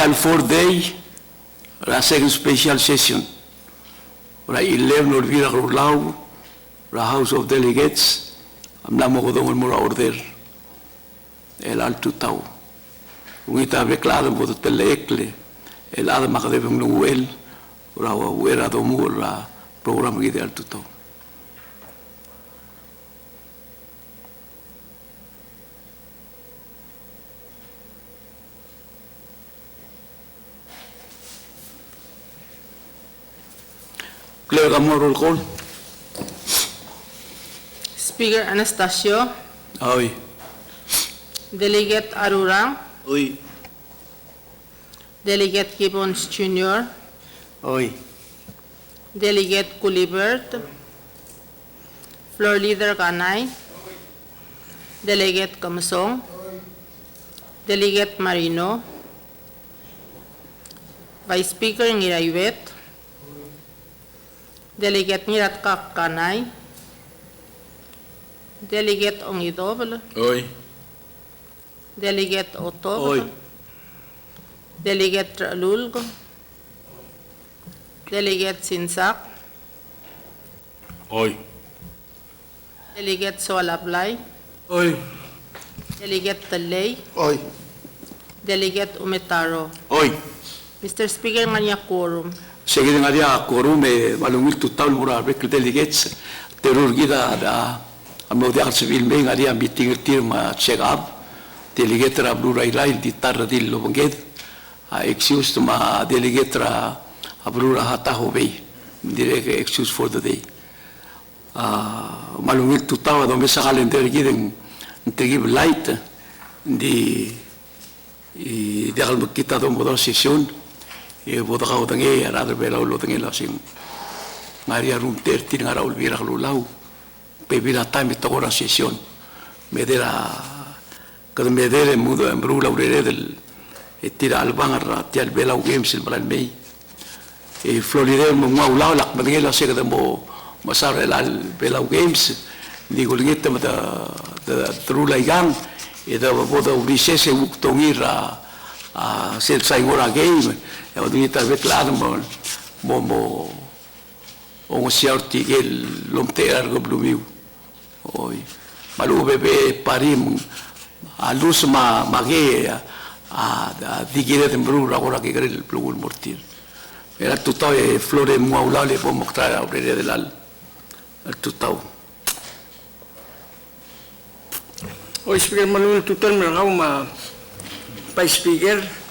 special 4-day, la second special session. Ora 11 or vira lau, la House of Delegates, am la mo dong mo order. El alto tau. Ngita veklada mo te lekle. El ada makadebe ngluel, ora wera do mo la program gide alto tau. Clerk roll call. Speaker Anastasio, Aye. Delegate Arurang, Aye. Delegate Gibbons Jr., Aye. Delegate Culibert, Floor Leader Kanay, Delegate Kamasong, Delegate Marino, Vice Speaker Ngirayuet, Delegate Ngiratkak Kanay, Delegate Ongidobel, Aye. Delegate Otto, Aye. Delegate Tralulgo, Delegate Sinsak, Aye. Delegate Swalablay, Aye. Delegate Talay, Aye. Delegate Umetaro. Aye. Mr. Speaker, nganya quorum. Seguida ngaria quorum malungil total mura bekle delegates terur gida da amo de civil me ngaria meeting tir ma check up delegate ra blue railai di tar di lobonged a excuse ma delegate ra abru ra hata hobe direct excuse for the day malungil total do me sa calendar giden give light di de kita do modo session e voda ka utange ara bela ulo tange la sing maria room 13 ngara ulvira lulau pe vira time to ora session medera kad medere mudo embru la urere del e tira al bangar ti al bela games il bran mei e floride mo ngau la badenge la sega mo masar al bela games digo lingeta da trula yang e da voda ubisese uktongira a sel saingora game e o dinita veklado mo o siarti el lomter go blumiu oi malu bebe parim a luz mage a digire de bru agora que el plugul mortir era tutto e flore muaula le po mostrar a obrere del al tutto o speaker malu tutal me gauma pa speaker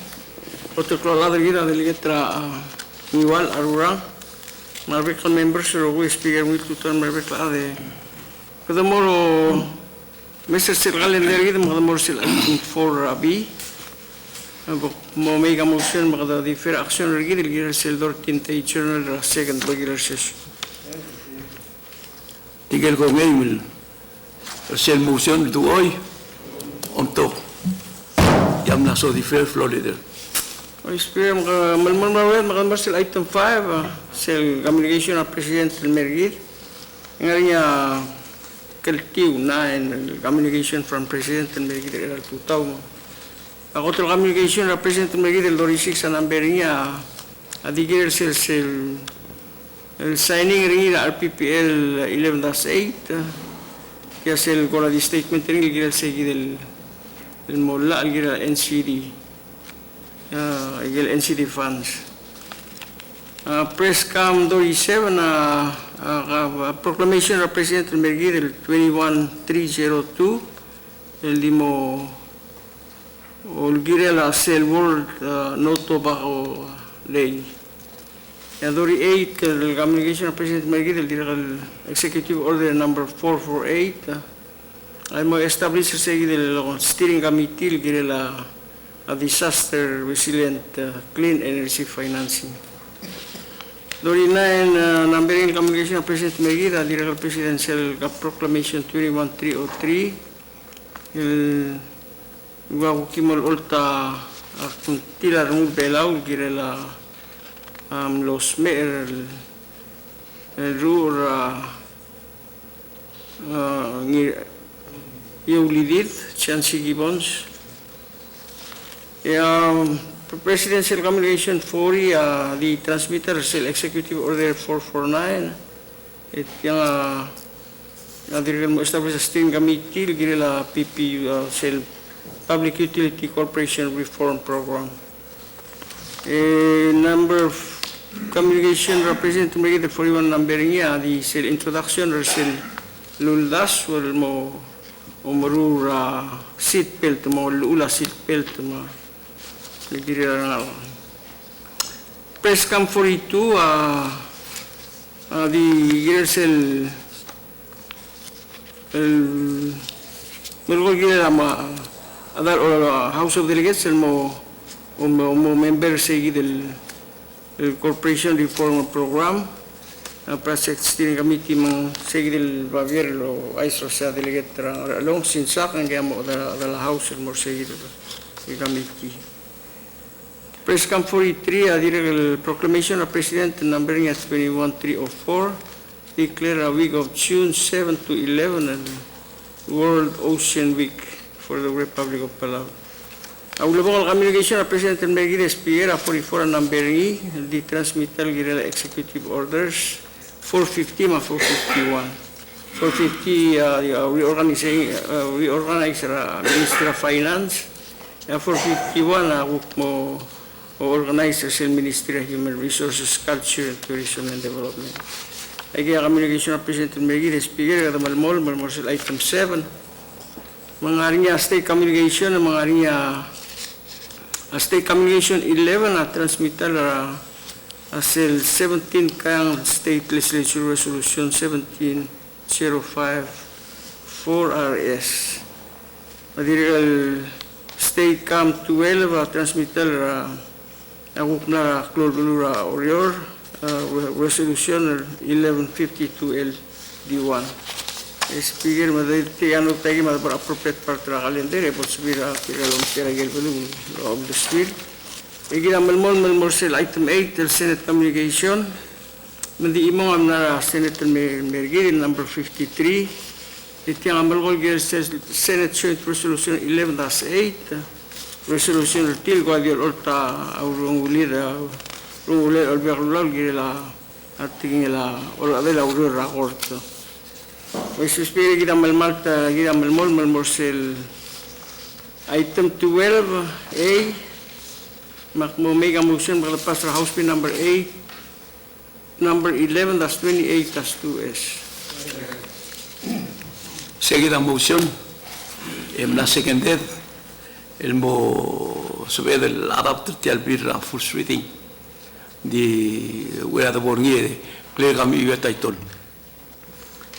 protocolo la de letra igual arura marbe con members o speaker will tutal marbe la de kadamoro Mr. Sirgal en dergi de kadamoro sil for abi mo mega motion magada differ action dergi de gira sel dor tinta journal second regular session tigel ko mail sel motion du hoy on top yam na so differ florida Speaker, magandang sel item 5, sel communication of President Mergir. Ngarinya kalkiw na in communication from President Mergir el tutaw. Ako to communication of President Mergir el 26 ang number niya. Adigir sel signing ring RPPL 11-8. Kaya sel kola di statement ring gil segi del mola gil NCD. NCD funds. Press Cam 27, proclamation of President Mergir, el 21302, el limo, olgire la Cell World No Tobacco Ley. Dori 8, el communication of President Mergir, el Executive Order number 448, ay mo establish sa del steering committee, gire la a disaster resilient clean energy financing. Dori 9 numbering communication of President Mergir, Director Presidential Proclamation 21303, el Guaguquimol Olta Tilar Belau, Girela los Mer, el Rur Eulidith, Chancy Gibbons, Presidential Communication 40, the transmitter cell executive order 449. It yung nadirgan mo establish a steering committee giri la PPU cell Public Utility Corporation Reform Program. Number of communication representative the 41 number niya the cell introduction or cell luldas wal mo umarura seat belt mo lula seat belt mo nagdiri na press cam 42 the cell Melgo gila other House of Delegates mo member say del Corporation Reform Program Project Steering Committee mang say del Bavier lo ISRO sa delegate along sinsak ang mo the House mo say del committee. Press Cam 43 the proclamation of President numbering at 21304 declare a week of June 7 to 11 and World Ocean Week for the Republic of Palau. Ang global communication of President Merguez Piera 44 number E, the transmittal guerrilla executive orders 450 ma 451. 450 reorganize Ministry of Finance. 451 mo organize sa Ministry of Human Resources, Culture, Tourism and Development. Ay kaya communication of President Merguez Piera kada malmol item 7. Mga niya state communication mga niya state communication 11 transmittal cell 17 kang state legislature resolution 1705 4RS material state cam 12 transmittal akuk na klorulura orior resolution 1152 LD1 Speaker, madaliti ano tayo para appropriate part ng kalender, po subira piralong tiragel pa ng of the speed. Iginamalmol sel item 8 del Senate Communication. Mandi imong na Senator Merguez number 53. Ditiyang amalgol gil Senate Joint Resolution 11-8. Resolution til guadiol orta aurong ulida rungule olbiakulal gila at tingila or adela urur rakorto. Mr. Speaker, kita malmol sel item 12A. Makmo make a motion para pass House Bill number 8, number 11-28-2S. Seguida motion, la seconded, el mo sobre el adapter til birra first reading. Di where the borniere, clear kami iyo title.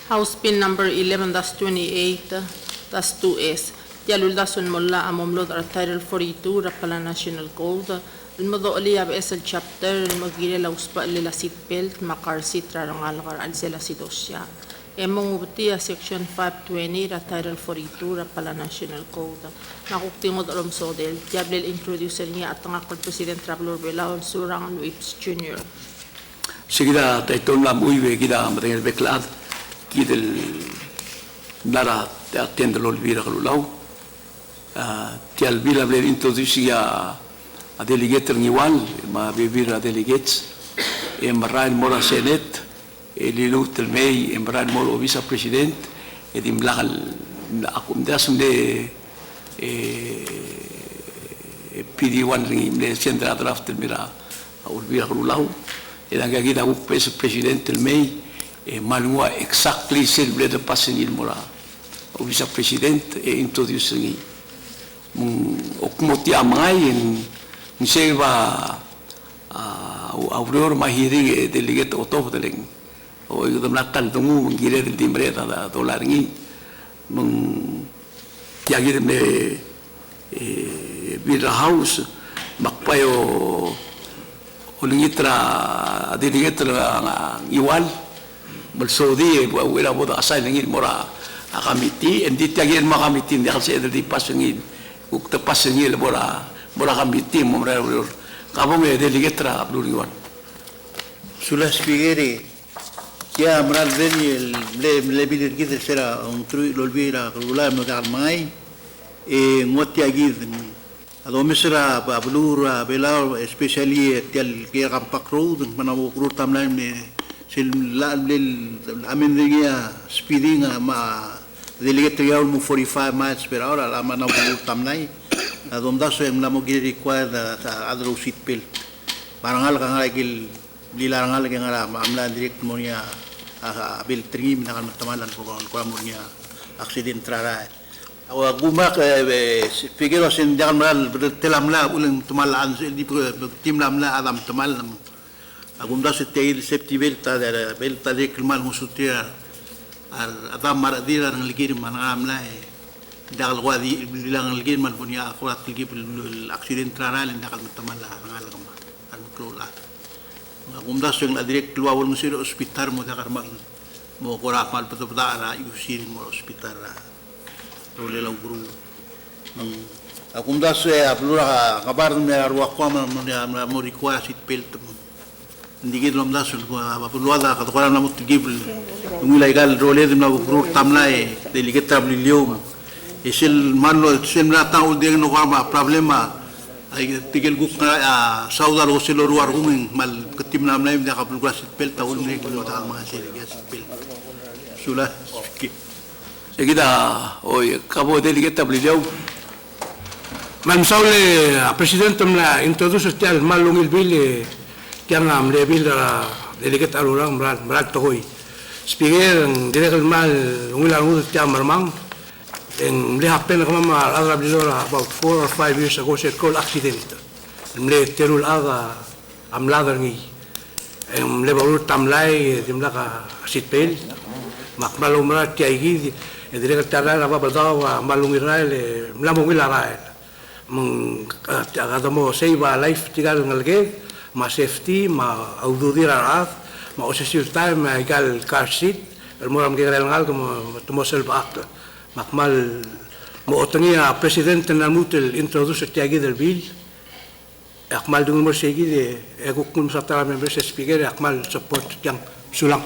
House Bill number 11-28-2S. Dialuldasun molla amomlod ar Title 42 Rapala National Code. الموضوع بأس الشابتر المجيلة لو سبق للا سيت بيلت مقار سيت رانغال غار ألزلا سيدوسيا. Emong ubutiya section 520 ra Title 42 Rapala National Code. Nakuktingod alam so del diablel introducer niya at ngakol President Travelor Belaon Surang Luips Jr. Seguida title la muy ve kita matingel beklad kidel nara te atende lo olvira lulau. Tial bila bler introducia a delegate ngiwal ma bibira delegates emrain mora senate elilut el mei emrain mora vice president edim lakal akum dasum de PD1 ring central draft el mira olvira lulau edan gagida up president el mei malua exactly selble de passen il mora vice president introducing okmoti amai en Misalnya, auror mahiri delegate otoh teleng, o itu melakukan tunggu mengira di timbre ada dolar ini, menjadi me bira house, makpayo olingitra delegate iwal, bersaudi, wala bodoh asal ini mora akamiti, endi tiagir makamiti ni kalse dari pasengin, ukta pasengin mora kami tim mora kamu me delegate ra abduriwan sulla spiegare ya amral veni le bilir kita sera un tru lo vira rula mo dar mai e ngoti agid Ado mesra blur bela especially tial kaya kampak road manawo road tamlain ni sil la lil amin dia speeding ma delegate yaw mo 45 miles per hour la manawo road tamlay adonda so em namo giri required adro seat belt parangal ka ngagil dilarangal ka ngara amla direct mo niya bil trim na kan tamalan ko mo niya accident trara awa gumak figuro sin jangan mal telamla ulang tumalaan di tim lamla adam tumal agum da setay safety belta de kelmal musutia adam maradira ng ligir man amla dagal wadi bilang ligir man punya akurat ligir accident trara lang dakal tamala ngal kama an klola agum da sing direct luawul musiro hospital mo dakar mal mo kora mal patupda usir mo hospital oleh lau guru, aku dah saya pelura kabar ni arwah kau mana mau request it belt, dikit dalam dah sun apa pelura dah kata orang namu tinggi mulai gal oleh tu namu guru tamlai, delikat tabli liom, isil manlo isil merata udah no apa problema, tinggal guk saudara usil luar ruming mal ketim namlai dia kapal request it belt tahun ni kalau tak masih request it belt, sulah. Seguida, hoy acabo de delegate Tablileo. Man saule presidente mla introduce este al malung il bill que am le bill la delegate alurang mral to hoy. Speaker direct mal ungila ngu te amarmang en le happen kama ma adra bilora about 4 or 5 years ago se call accident. Mle terul aga am ladar ngi. En le baul tamlai dimla ka sitpel makmal umra tiaigi direct tarra la babadawa malung Israel mlamung Israel meng agamo seiba life tigal ngalge ma safety ma aududira rat ma osesiul time ma igal car seat el moram geral ngal como tomosel back makmal mo otnia presidente na mutel introduce tiagi del bill akmal dung mo segi de egukun sa tara members speaker akmal support yang sulang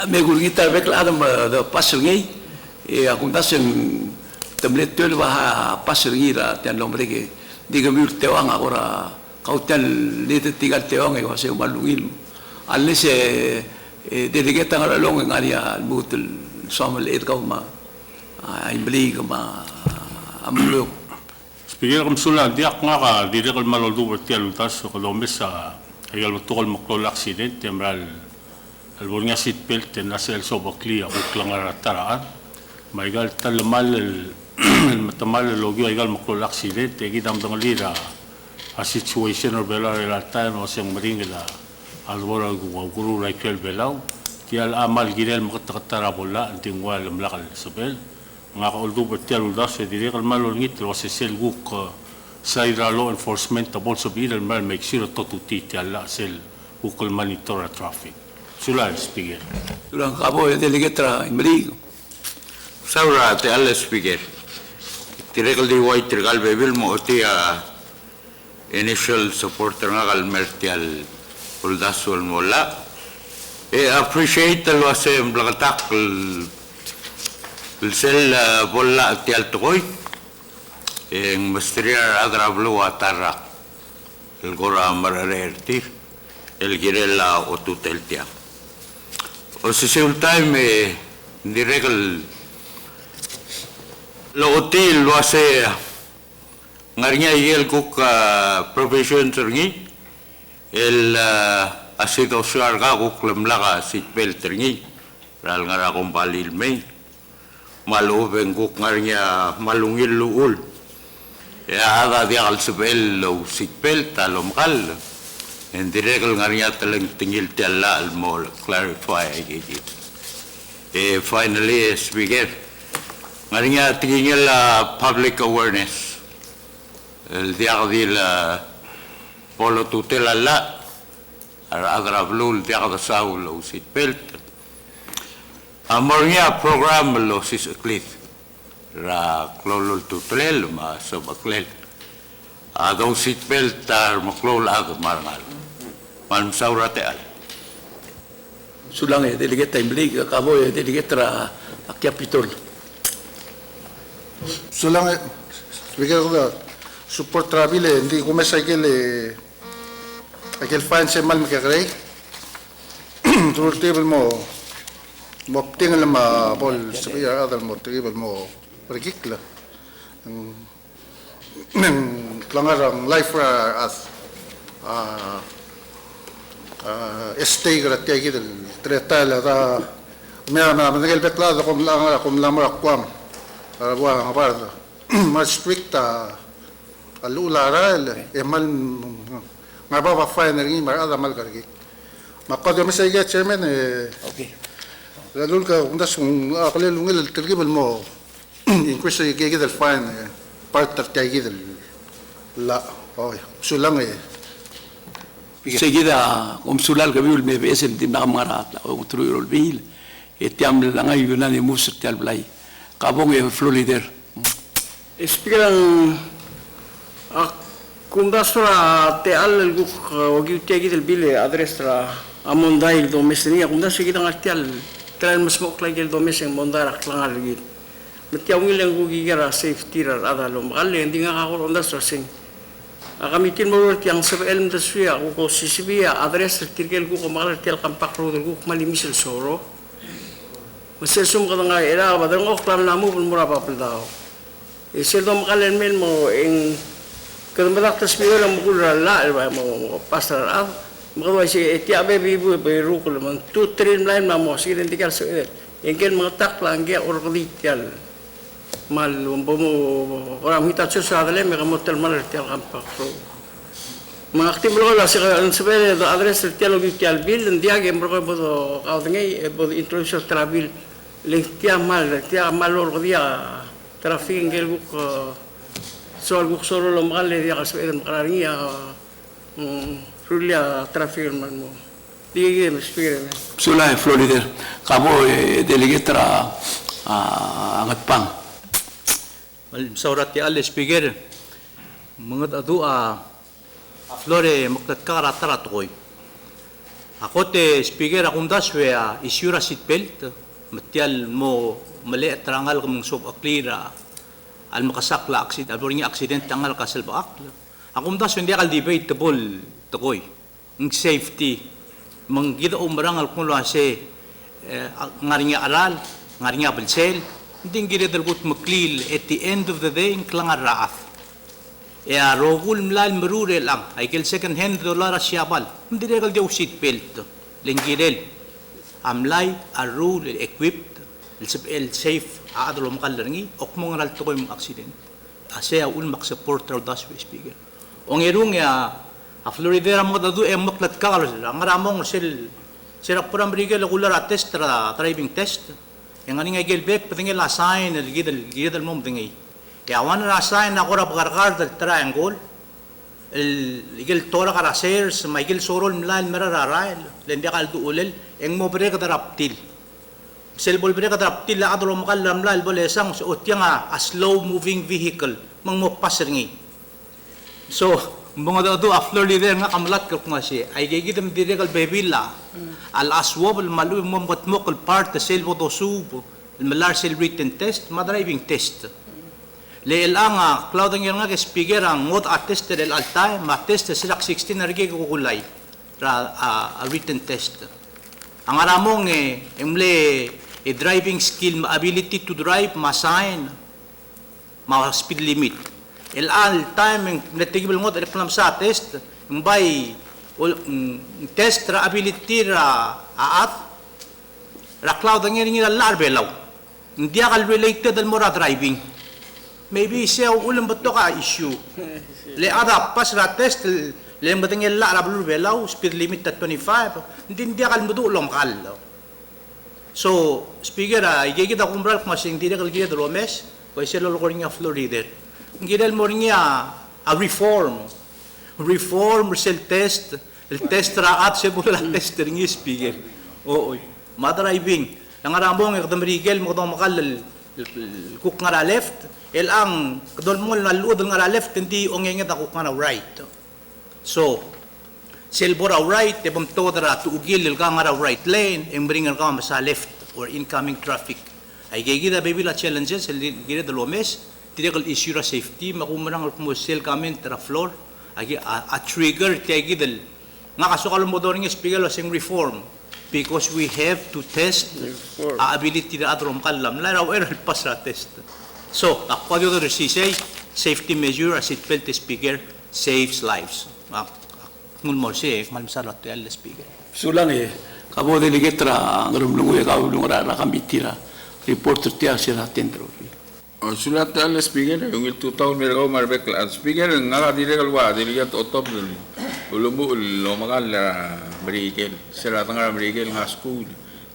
me gurgita bek la adam da pasel ngai aku tasen temlet tel ba pasel ngai ra tian lombre ke diga mir tewang agora kautan lete tigal tewang e wase malungil alle se delegate ngara long ngaria mutul somal et ka ma ai bli ka ma amlo Speaker kamsula diak nga ka direk malol du bertial utas ko lomesa ayal tukol maklol accident temral البنية سيت بيلت الناس الصوبكلية وكلنا الترعان ما يقال تلمال المتمال اللوجيو يقال مقول أكسيدنت تيجي دام دمليرا السيتويشن البلا التاين وسيم مرين لا الورا وقولوا رايكل بلاو تيال أمال جيل مقطع بولا انتقال ملاك السبل ما أقول دو بتيال وداس ديريك المال ونيت وسيسيل ووك سايرا لو انفورسمنت تبول سبيل المال ميكسير التوتي تيال لا سيل وكل مانيتورا ترافيك Sulan speaker. Sulang kabo de delegate imri Saura te alle speaker. Tirekal di white regal bebil mo tia initial supporter ngagal mertial uldasul mola. Appreciate lo asem blagatak el sel bolla tial toy. En mestria adra blu atarra. El gora mararerti el girella o tuteltia. O se un time di regal lo hotel lo hace ngarinya yel cook profession terngi el asido sarga cook lemlaga sitbel terngi ral ngara kombalil me malu benguk ngarinya malungil luul ya ada dia al sibel lo sitbel talom kal en direcel ngarinya teleng tingil tiala al mol clarify igi finally speaker ngarinya tingil public awareness el dia di la polo tutela la adra blul dia da saulo sit belt amornya program lo sis cliff ra klolul tutlel ma sobaklel adong sit belt tar maklol ag marangal man saurate al sulang delegate imri kabo delegate ra capitol So lang, bigyan ko na, support travel hindi ko may cycle cycle fine sa mal makakray. Tour table mo tinggal ma bol sabiya adal mo table mo pergikla. Langarang life as stay grat kaya gidel tretala ta may nagal beklado kum lamar kwam buang apa mas stricta alula ral emal ngaba pa fine ringi mar ada mal kargi makado mi say chairman okay lalul ka undas akle lungil tergibal mo increase kaya gidel fine part kaya gidel la oh sulang Seguida, sulal que viu el MBS en timna mara o truirol bil, etiam la ngai yunani musir tial blai. Kabong e florider. Speaker kung dasra te al guk ogi te gidel bile adrestra amondai do mesnia kung dasra kita ngatial tren masmok lagi do meseng mondara klangal gid. Metiaw ngilang gugi gara safety ra adalom kalle hindi nga kakor dasra sing. Kamitin mo yang sebelum dasya ko sisibia adres tirgel ko magal tel kampak ro ko malimisel soro. Masesum ka nga era badang oklam namu pun mura pa daw. Isildo makalen men mo ing kadamadak tasbiyo lang mo la mo pastor magaway si etiabe bibu beru ko man 2-3 line na mo sige ndikal so engken mga takla angge orkodityal mal mo orang hita sa adale me kamotel mal tel kampak so mga aktibo la sa sabele do address tel odityal bill ndiage mo ko bodo kaudngay bodo introduction travel tia mal orkodia traffic ngel buk so buk soro lo mal dia kasbel makaringia rulia traffic man mo dige speaker Sula e florider. Kabo delegetra angat pang. Saurat ya al speaker mangat adu flore maktat kara taratoy akote speaker akum daswe isyura sitbelt matial mo mali trangal kum sob aklira al makasakla aksid albornya accident tangal kasal baakla akum daswe ndi kal debatable tokoy ng safety manggida umrangal kun lo ase ngarinya aral ngarinya belsel hindi gire dalgut maklil at the end of the day klangar raaf ya rogul mlal merure lang ay kel second hand dollar asyabal hindi regal di usit belt lengirel amlay arul equipped el safe aadlo makalarngi ok mo ngal to koy accident ase ul mak supporter das speaker ong erung ya a floridera mo dadu e maklat kal ngaramong sila puram rigel gular test driving test yang ani ngay gelbek patingin la sign el gidal mom tingi ya wan la sign na kora pagarkar del triangle el igel tora kara sales Michael Sorol mlan merararal lendi kal duulel eng mo breka daraptil selbol breka daraptil la adro makal lamlal bolesang so otyanga a slow moving vehicle mang mo paserngi so mga dado a florider nga kamlat ko nga siya ay gigidam direkal bebila al aswab al malu mo motmok al part selvo do sub al malar sel written test ma driving test le elanga clouding nga speaker ang mod attested el alta ma test sila 16 na rigi ko kulay ra a written test ang aramong emle driving skill ability to drive ma sign ma speed limit el al time natigibel ngot el plan sa test mbay test ra ability ra aat ra cloud ang ngi la larbelaw hindi akal related al mora driving maybe siya ulam bato ka issue le ada pas ra test le mbateng el la larbelaw speed limit at 25 hindi akal mudulong kal so speaker igigita kumbral masing hindi akal gida romes ko siya lo ko nga florida ngidal mo niya a reform sel test el test raat se bula test ringi speaker oo ma-driving ang arambong kadam rigel mo kadam makal kuk nga left el ang kadol mo na luod nga left hindi ongenget ako nga right so sel bora right te bam to dara tuugil el nga right lane eng bringan ka sa left or incoming traffic Ay gigida baby la challenges el gire de lomes, tiregal issue ra safety makumarang mo sel kamen tra floor, agi a trigger tiagidel. Nga kasukal mo doon ng speaker sing reform because we have to test ability na atrom kalam la raw pas ra test. So, ako dito say safety measure as it felt the speaker saves lives. Ngun mo siya, malimsarot el speaker. Sulang kabo delegate ra ngrumlungu kaulung ra kamitira reporter tiya sila tendro. Sulat al speaker yung 2000 mergo marbek al speaker nga dire kalwa diligat otop ulumbu lo magal berikel sila tanga berikel nga school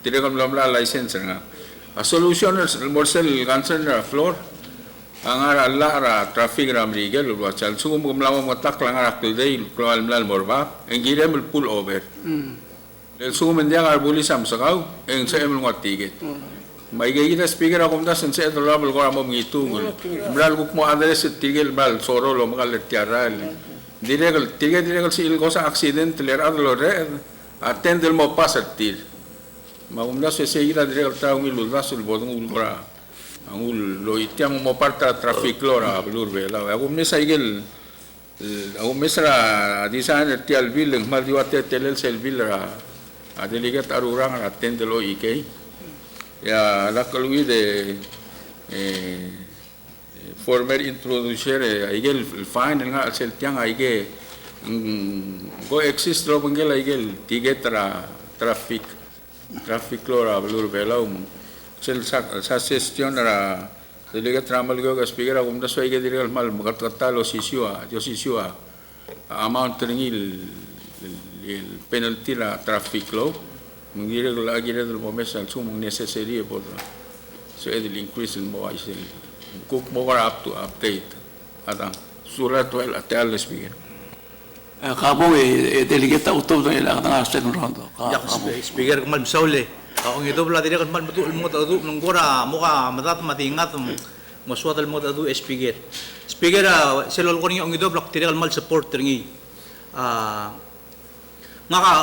dire kam lamla license nga a solution morsel concern floor ang Allah ra traffic ra berikel lo chal sugum kumlawa matak lang ra today kloal mlal morba en girem pull over el sugum ndia ar bulisam sakaw en sa emul ticket may gaya speaker ako mdas sa ito label ko amo ngitungol bral ko mo address tigil bral soro lo magal tiaral diregal si il cosa accident ler adlo re attend mo passatil magumdas sa ira diregal taong iluldas ul bodong ulra ang lo itiam mo parta traffic lora blur vela ako mesa igel ako mesra design tial bill mal diwate telel sel bill ra adeligat arurang attend lo ikay ya la colui de former introducer aigel fine nga sel tiang aige go exist lo bangel aigel tiget traffic lora blur belum sel sa session ra delegat ramal go speaker agum da so aige direl mal magat lo sisua amount ringil el penalty la traffic law mengirek lagi dari moments yang cuma necessary buat so edil increase in more is cook more up to update ada surat well atal speaker Kabo delegate utop do ila tanga second round. Speaker kumal misaule ang ito pala dire kumal betul mo tadu nggora muka matat matingat mo suatal mo tadu speaker selol ko ang ito blok dire kumal support ringi ngaka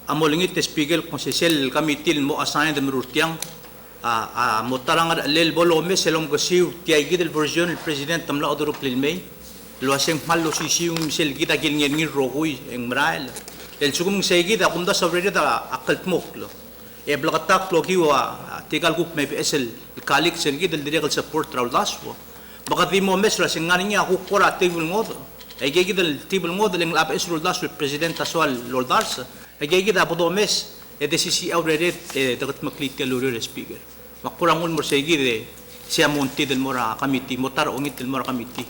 amolingit speaker kung si sel kamitil mo assign de merutiang mo tarang lel bolome selom gasiu tiagid el version el president tamla odoro plilmei lo aseng malo sisiu sel kita gilngin ngin rogui eng mrael el sugum segida kunda sabrede ta akalt moklo e blakatak lo kiwa tigal kup may PSL kalik sel gid el direct support raudaswo baka di mo mesra singani niya ku kora table ngod ay gigid el table ngod el APS raudaswo president aswal lordars Agigid apo do mes desisi already dagat maklit ka luro speaker. Makurangul mo segid siya monti del mora committee motar ongit del mora committee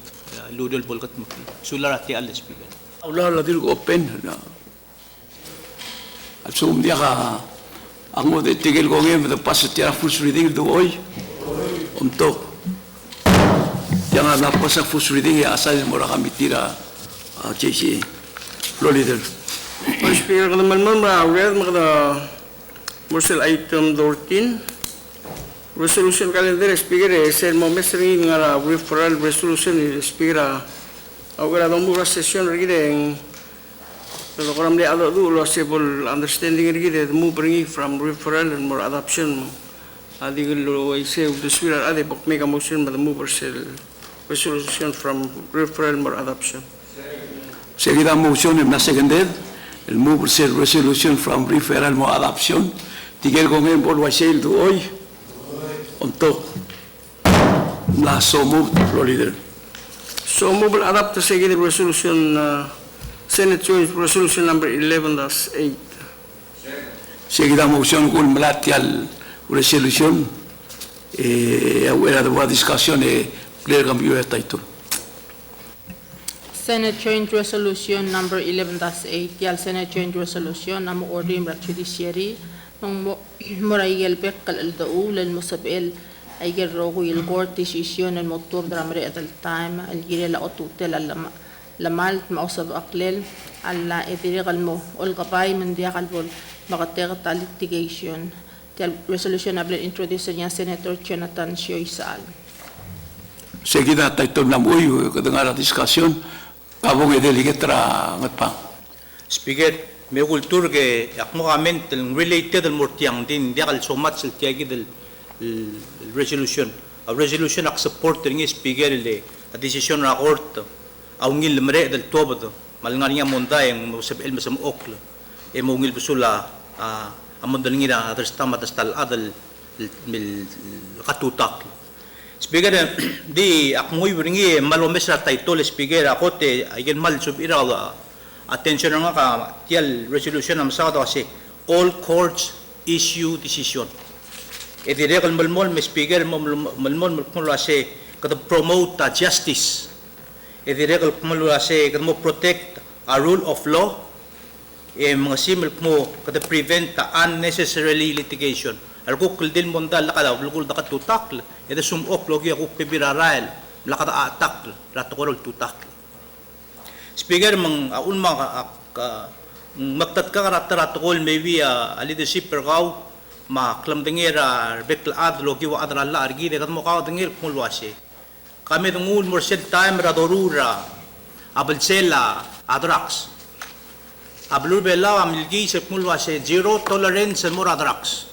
luro bolgat maklit. Sulara ti al speaker. Aula la dir open na. At sum dia ka ang mo de tigil ko ngem de paso tira full reading do hoy. Untuk jangan apa sa full reading ya asal mora committee ra JC lo leader. Speaker kada malmal red makada morsel item 14 resolution calendar speaker sel mo mesri ngara referral resolution speaker agora dong mura session rigideng lo koram de alo du lo stable understanding rigide move bringing from referral and more adoption adigul lo ise the speaker ade bok make a motion but the move resolution from referral more adoption Seguida motion en la seconded el move ser resolution from referral mo adoption tigel con en por wasel do hoy untuk la so move lo leader so move adapt to seguida resolution Senate Joint Resolution number 11-8 seguida motion con malatial resolution era de discussion clear cambio de title Senate Joint Resolution number 11-8 yal Senate Joint Resolution nam ordim rat judiciary ng moraigel pekal al daul al musabel ay gerrogo il court decision al motor dramre at al time al girela otutel al lamal mausab aklel alla idirigal mo ol kapay mandiak al bol makatek litigation the resolution ablen introduced niya Senator Jonathan Sioy Saal. Seguida title nam uy kadangara discussion Abong delegate ra ngatpa. Speaker, may kultur ke akmo kamen related al mortiang din dia kal so much el tiagi del resolution. A resolution ak support ringi speaker le a decision na court au ngil mre del tobado malngar niya monda yang musab el masam okla e mo ngil busula amon dal ngira adrastama dastal adal mil katutak speaker di akmoy ringi malomes na title speaker akote ayen mal sub ira attention nga ka tial resolution am sa kasi all courts issue decision e dire kal malmol me speaker malmol mo se kada promote justice e dire kal mo se kada mo protect a rule of law e mga simil mo kada prevent unnecessarily litigation alko kul din monda la kada ulkul da tutak e da sum ok logi ako pibiraral la kada atak rato ko tutak speaker mang un mga magtat ka rato ko maybe a leadership pergaw ma klam dengera bekl adlo ki wa adra la argi de mo ka dengir mulwase kami dengul morset time radorura abelsela adrax ablur bela amilgi se mulwase zero tolerance mo adrax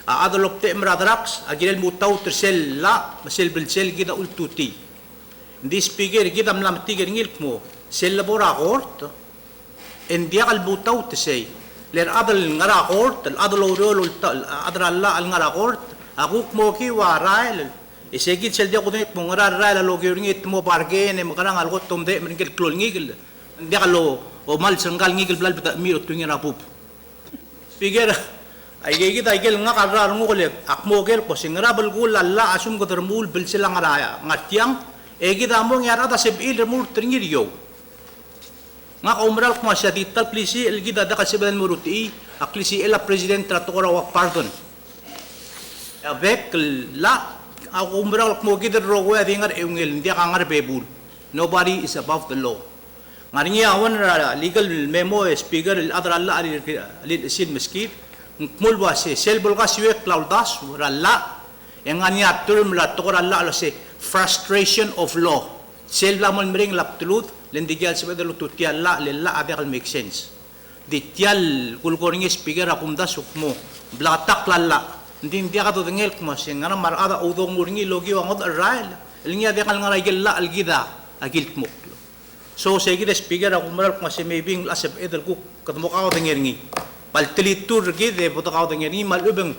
adlop te adrax agil mutaw tersel la masel belsel gida ultuti ndi speaker gida mlam tiger ngil mo sel labora court endia kal butaw tesay ler adal ngara court al adal orol adra la al ngara court aku mo ki warail isegit sel dia ko net mo ngara rail lo ngit mo bargain mo karang al got tumde mringil klol ngigil dia kalo o mal sanggal ngigil blal bita mi otungi na pup piger ay gigit ay gel nga karar mo kole akmo gel ko singra bal gul la asum ko termul bil silang ngara ngatiang e gida mo ngara ta sebil remul tringir yo nga kaumral ko siya dital plisi el gida da kasi badan muruti aklisi ela president trato ko wa pardon avec la ako umral ko gida ro wa dingar eungel ndi ka ngar bebul nobody is above the law ngari awan legal memo speaker adra la ali sin meskit mulwa se selbul ka siwe claudas ralla yang anya turm la to ralla se frustration of law sel la mon mring laptulut lendigal sa bedalo tutial la lella abekal make sense ditial kulkoring speaker akumda sukmo blatak lalla hindi ka to dengel kuma singana marada udong muringi logi wangod arail linya dekal nga raigel la algida agiltmo so segida speaker akumaral kuma si maybe asep edel ku katmo ka dengengi paltilitur gide boto ka dengengi malubeng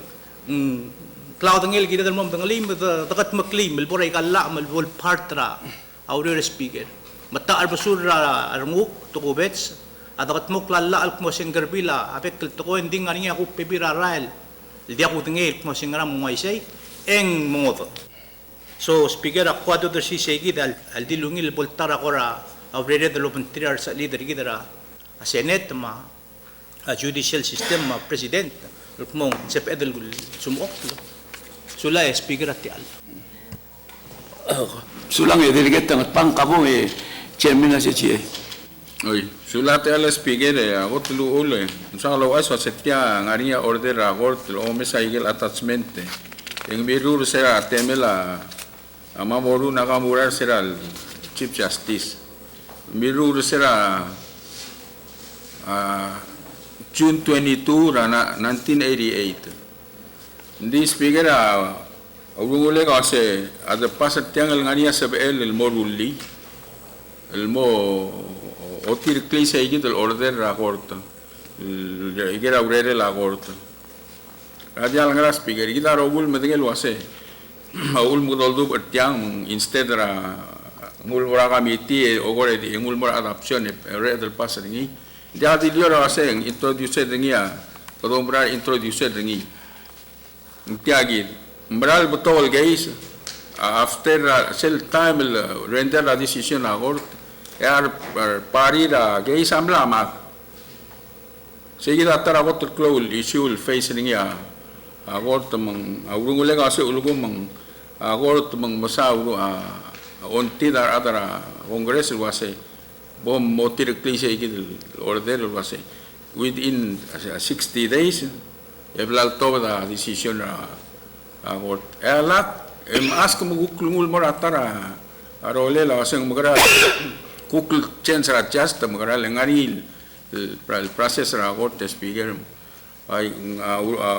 cloud ngel gida dal mom dengalim dakat maklim melboray kala melbol partra audio speaker mata arbasur armuk tukubets adakat mo klalla al mo singerbila apet to hindi ngani ako pibira rail di ako tingil mo singara mo maisay eng mongoto so speaker ako do si segi dal al dilungil boltara kora awrede de lopentriar sa leader gidara a senate ma a judicial system ma president mo sep edel sumok sula speaker ati al sulang e delegate ang pangkabo chairman na siya. Oy, sulate ala speaker ako tulu ule. Sa lawas wa setya ngariya order agort lo mesa igel attachment. Eng birur sera temela amamoru nakamura sera chief justice. Birur sera June 22 rana 1988. Ndi speaker ule kasi ada pasat tiang ngariya sabel el moruli el mo otir klisa igit el order la corte igera urere la corte radial ngras speaker igita rogul medengel wase maul mudoldu tiang instead ra ngul mora committee ogore di ngul mora adoption red del pasani dia di liora wase introduce dengia todo mbra introduce dengi tiagi mbral botol guys after sel time render la decision la corte parida gay samla mak sige datara bot close issue face niya agort mang agungule ka se ulugum mang agort mang masaw onti dar adara congress wase bom motir klise igil order wase within 60 days eblal to the decision agort elat ask mo gukul mo ratara arole la wase magara kukul change ra just magara ngari el process ra corte speaker ay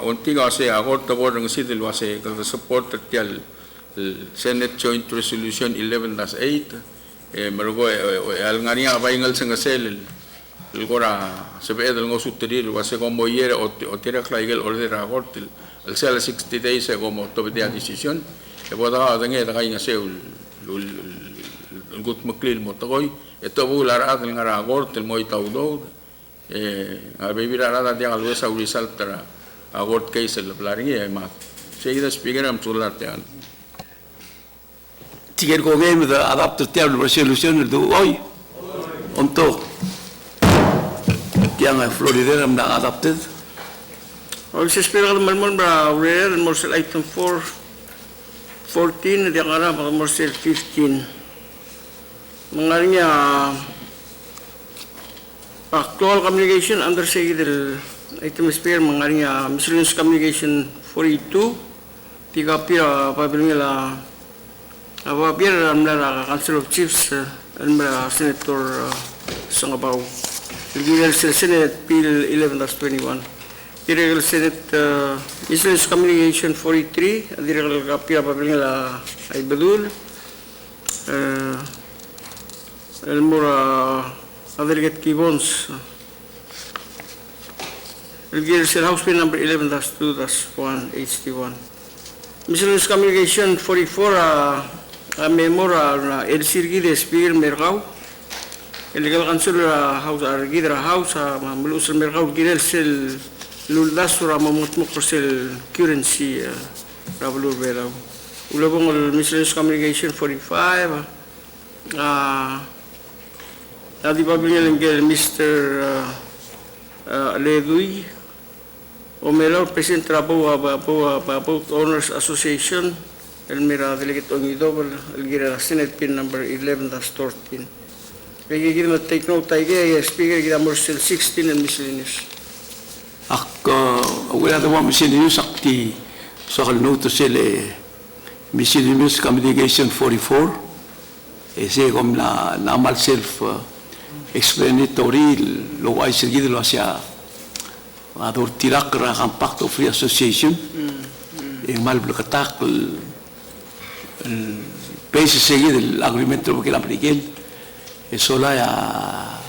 unti kasi ako tawag ng civil wase kasi support tial Senate Joint Resolution 11-8 marugo al ngania paingal sa ngasel ilgora sabi edal ngo sutrir wase como yera o tira klaigel order akort al sala 60 days como tobedia decision boda dange da kay ngasel gut maklil mo tagoy ito bular at ngara akort mo itawdo bibira rada dia always a result tara court case el plaringi ay ma seguida speaker am sulat yan tiger ko game the adapted table resolution do hoy onto yang Florida am na adapted O sa speaker malmon bra rare morsel item 4 14 dia kara morsel 15 mengarnya actual communication under seguida item speaker mengarnya miscellaneous communication 42 tiga pira pabilingla apabila amla Council of Chiefs amla Senator Sangabaw Regular Senate Bill 11-21 Regular Senate Miscellaneous Communication 43 Regular Kapia pabilingla ay Badul Elmura Delegate Gibbons Regular Senate House Bill number 11-2-1 Miscellaneous Communication 44 memora el sirgide speaker mergau illegal council house argidra house mamlus mergau gidel sel luldasura mamutmuk sel currency rabulur belau ulabong miscellaneous communication 45 adi pabiling ngel Mr. Ledui Omelo President Rabo Owners Association Elmira Delegate Onido Elgira Senate Pin number 11-13 Kaya kita take note tayo speaker kita morsel 16 and miscellaneous wala daw miscellaneous akti so kal note sila miscellaneous communication 44 ese kom na namal self explanatory lo ay sige lo siya ador tirak ra Compacto Free Association mal blocatak paese seguido el agreemento que la Miguel eso la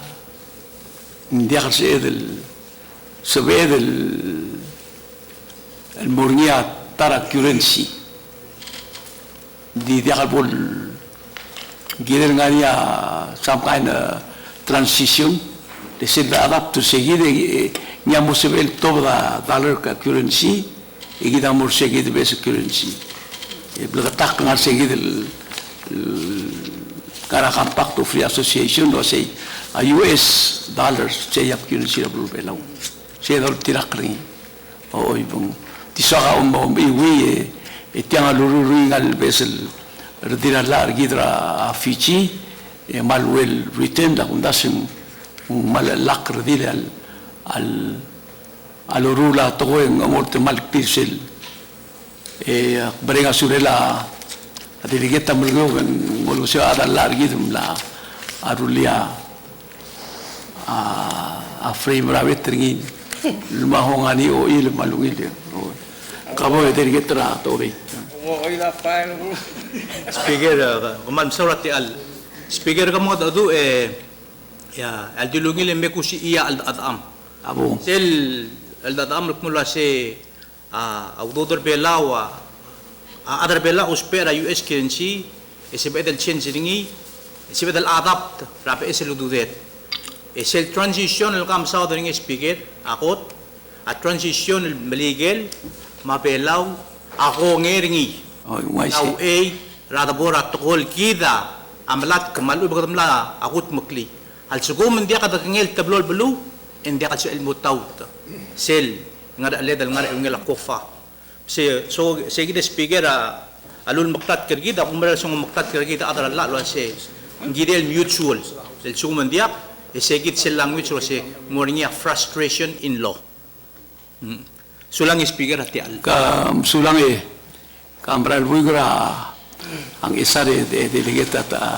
indicarse del se ve el mornia tara currency di diakabol giren ngaria some kind of transition de se adapto seguido nyamo se ve el toda dollar currency y quedamos seguido base currency blocatak ngar seguido el cara Compacto Free Association lo say a US dollars say up currency la blue belau say dol tirak ring o ibong tisaka iwi tiang alururi ngal besel retira la gidra Fiji malwel return la kundasin mal lak redile al alurula toen amorte mal pirsel brega surela delegata mulgo ngolo se ada largi dum la arulia a frame ravetringi luma hongani o il malungil kabo delegata tobe ila file speaker kuman surati al speaker kamo dadu ya al dilungil mekusi iya al adam abo sel al adam kumula se audodor belawa adar bela uspera US currency esibed el change ringi esibed el adapt rape esel dudet esel transition el kam sa ringi speaker akot a transition el legal mapelaw ako ngeringi now a radabora tokol kida amlat kamalu bagamla akot mukli al sugum dia kada ngel tablol belu india ka sel mutawt sel ngada ledal ngara ngel kofa so sige speaker alul maktat kergida kumara sung maktat kergida adara la lo se ngidel mutual el suman dia segit sel language lo se morning frustration in law sulang speaker atial ka sulang kambral buigra ang isa de delegata ta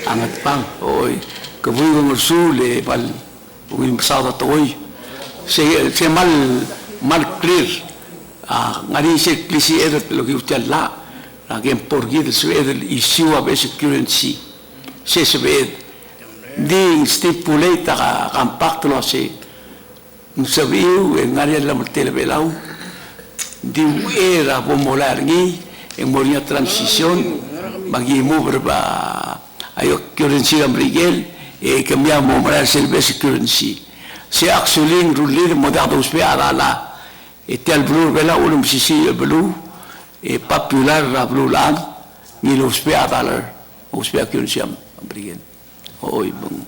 angat pang oy kabuy ngol sule bal uin sa ta toy se mal clear ngari se klisi edet lo giutel la again porgid se edel issue of security se sebed di stipulate compact lo se sabiu ngari la tele belau di era pomolar ngi en moria transition bagi mo berba ayo currency amrigel e cambiamo moral service currency se actually rulir modado spiara la e tel blue bela ulum sisi blue e popular la blue land ni lo spiara la o spiara currency amrigel oi bang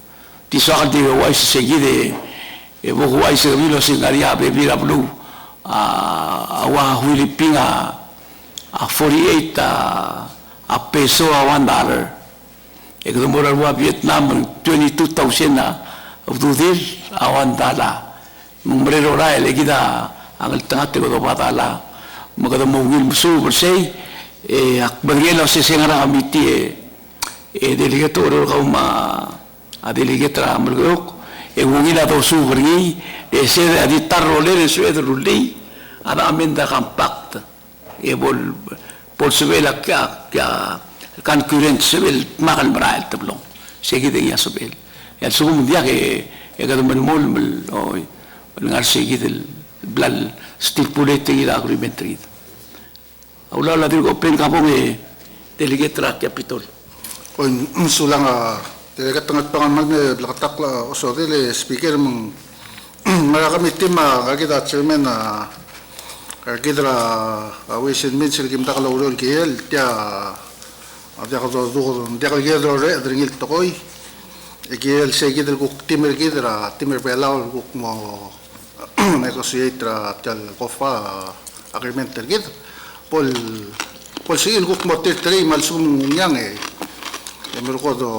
ti sa di wais seguide e bo wais vilo singaria be la blue wa Filipina a 48 a peso a $1 e que demora wa Vietnam 22,000 a udir a $1 numero ra ele gida ang tangate ko batala magada mo wil musu bersei e akbagela se sengara amiti e delegator ko ma a delegatra amrok e wila do su bergi e se di tarrolere su edrulli ada amenda compact e por sebela kan current sebel magal brail tablong seguide ya sebel el segundo día que cada mol hoy ngar seguide el blal stipulate ida agreement ida aula la digo pen kapo e delegatra capitol Oin sulang delegat tengah pangan magne belakatak la oso dele speaker meng marami tema kagida chairman kagidra awisin min sir kim takalo ron kiel tia ada ko do dia ko gedro re dringil tokoy ekiel se gidel ko timer pelao ko mo negotiate tal kofa agreement tergid pol sigil ko mo tertri mal sum nyang e merko do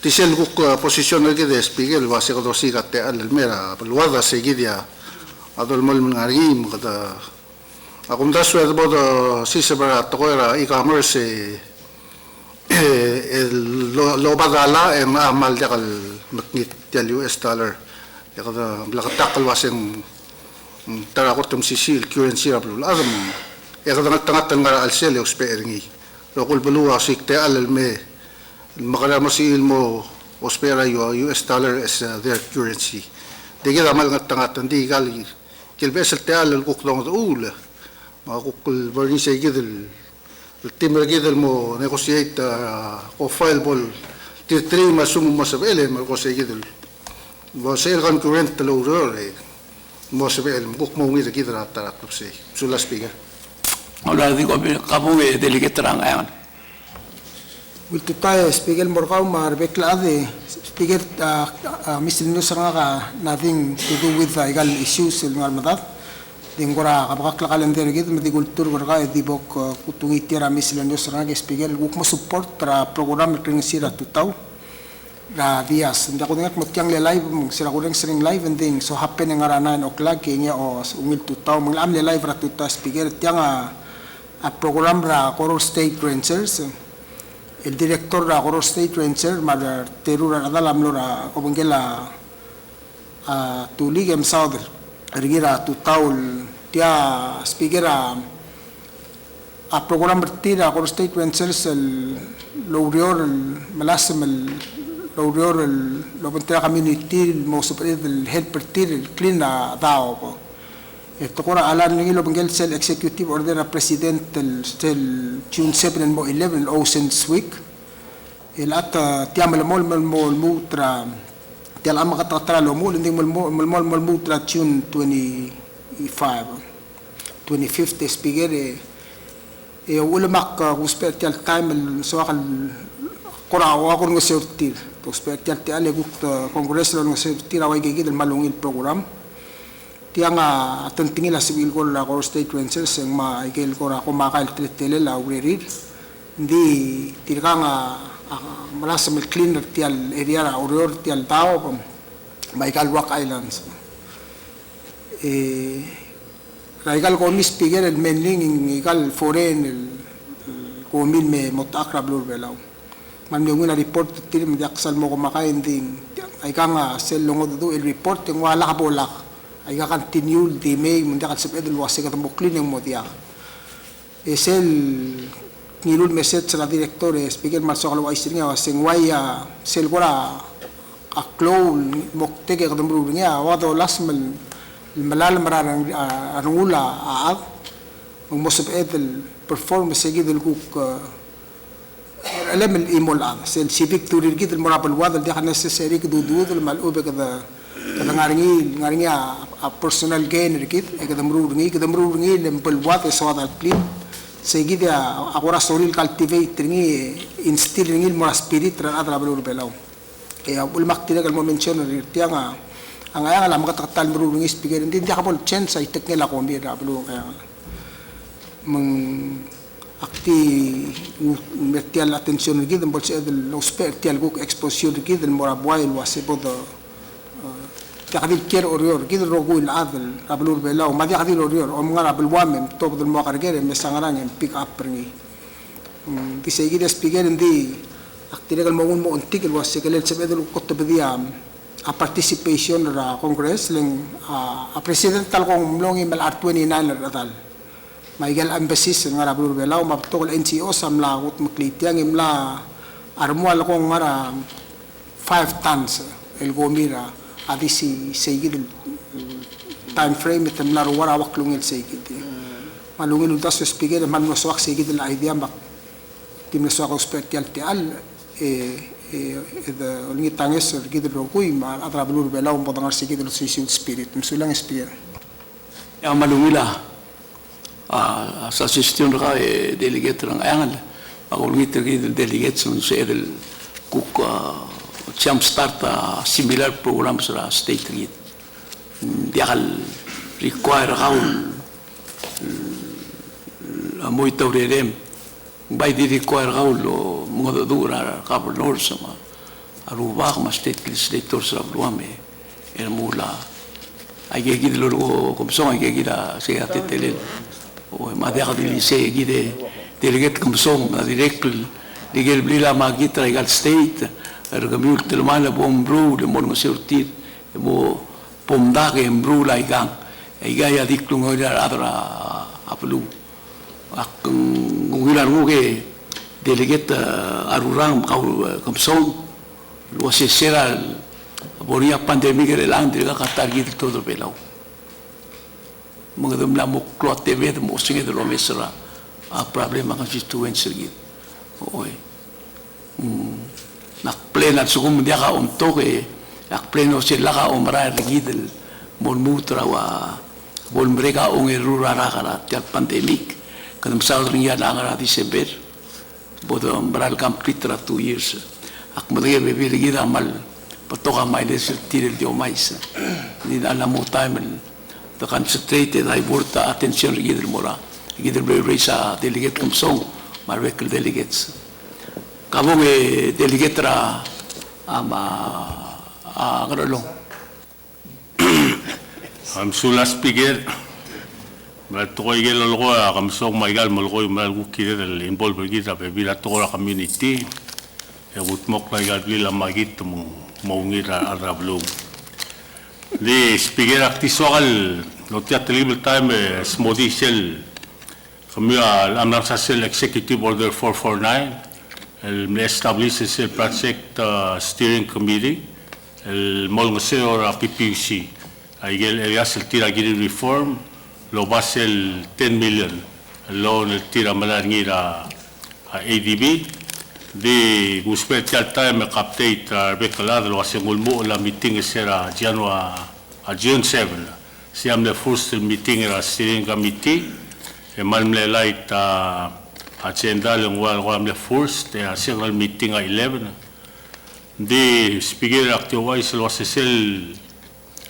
tisel ko position ke de spiegel va se ko siga te al mera pelwada seguidia adol mol ngari kada akum da suet bodo sisebra tokoira e-commerce lo badala en amal dakal maknit tel US dollar kada blakatakal waseng tara ko tum sisil currency rabul azam kada tangat ngara al sel experingi lo kul bulu asik te al me magala masil mo ospera US dollar as their currency de gida mal tangat ndi gali kilbes te al kukdong ul makukul bari se gidel التمر جدا المو نيغوسيات كوفايل بول تري ما سوم ما سبيل ما نيغوسيات جدا وسيل كان كورنت لو رور ما سبيل بوك مو ميدا كده ترى تبسي سولا سبيكر ولا digo kapo e delegatra ngayon Wiltutay speaker morgaw marbekla ade speaker Mr. Nusanga nothing to do with legal issues in Almadat Dingora kapag kalender gitu mati kultur berkah di bok kutungi tiara misalnya serang speaker guk mo support tra program training sira tutau ra dias nda ko ngak motyang le live sira ko sering live and thing so happen ng ara 9 o'clock kenya o umil tutau manglam le live ra tutau speaker tiang a program ra Coral State Rangers el director ra Coral State Ranger mar terura dalam lora ko bangela tuligem south Rigira tutaul dia speaker a program bertira con state rangers el logrior malasem el logrior el lo pentera community mo super el help bertir el clean dao esto cora alan ni lo bengel sel executive order president el June 7 and 11 Oceans Week el ata tiamel mol mutra Tial ama kata lo mo hindi mo tra June 25th speaker e ulamak kusper tial time so akal korawa ko ng safety to sper tial tial gut congress lo ng safety raway gigid malungil program tianga atentingin la civil ko la ko state rangers ang maigel ko ra ko makail tretele la urerir hindi tiranga malasam el cleaner tial area ra orior tial tao Michael Rock Islands raigal ko mis speaker el menling igal foreign el ko min me motakra blur belaw man yung na report tilim diaksal mo ko makain ding ay kanga sel longo do el report ng wala ka bolak ay continue di may munda kat sabed wasi kat buklin ng modia esel ngilul message sa director speaker marso kalwa isringa wasing waya sel gora aklo mokte ke kadam ru nga wado lasmal malal marang arungula aag mosab edel performance sigid kuk alam imol ang sel civic turir gid morapal wad di kan necessary kududu mal ube kada ngaringi a personal gain rikit kadam ru ngi lempel wat so that clean sigid akora soril cultivate ngi instill ngi mo spirit ran adra balur belaw kaya ulmak tila kal mo mention tiang ang ayang alam katatal ru ngi speaker hindi kapol chance ay tek nila ko mi ra balur kaya mang akti metial attention gid bol se del hospital guk exposure gid el mora boil wase bodo kadil ker orior gid rogu il adel ablur belaw ma di kadil orior o mga abel wamen top del mo kargere me sangarang en pick up perni di se gid speaker ndi akti legal mo un mo ontik el wase kelel se bedel kotto bedia a participation ra congress leng a presidential kong mlongi mal R29 ratal Michael Embassies nga rabur belaw maptol NCO samla ut maklitiang imla armual ko nga 5 tons el gomira adisi segid time frame item la wara waklung el segid malungin utas speaker man no swak segid la idea mak tim no swak special tial the only tanges gid ro kuy ma atrabur belaw podang segid el spirit musulang speaker ya malungila sa session ka delegate ng angal magulungit ng delegate sa el kuk jump start similar program sa state rit diakal require kaul amoy tawrerem by di require kaul mga dura kapal nor sa aruba ma state legislator sa luame el mula ay gigid lo komsong ay gigida siya tetelel o madera di lycée gide delegate komsong na directly digel blila magitra egal state ergamul telmana bombru de mon sortir mo pomda ke embru laigang igaya diklung ora adra aplu ak ngular nguge delegate arurang komsong lo sesera boria pandemia ke landri ka katargit todo belau mga dumla mo klot TV mo singe de lo mesra a problema ka constituency gid oy nak plena sugum dia ka onto ke nak pleno sila ka omra gid mon mutra wa bol mereka ong erurara kara tiap pandemic kadam sa ringa na ngara December bodo mbral complete 2 years ak madge bebe gid amal patoka mai les tirel dio mais ni ala mo time the concentrated I worked attention gid mora gid raisa delegate komsong marvekel delegates kabong delegate ra ama ngarolong am sula speaker ma toy gel lo komsong maigal mo ko mal ku kire el involve gid a bebila to la community e gut mok maigal bila magit mo ngira arablo di speaker aktisoal no teatrible time smodi shell kamia amna sa sel executive order 449 el establishes el project steering committee el molgoseo a PPC aigel elias el tira giri reform lo bas el 10 million lo el tira malangira a ADB di guspecial time update bekalad lo asengul mo la meeting sera January June 7 siam the first meeting era steering committee e malmle light agenda long wal the first single meeting 11 di speaker activize lo sel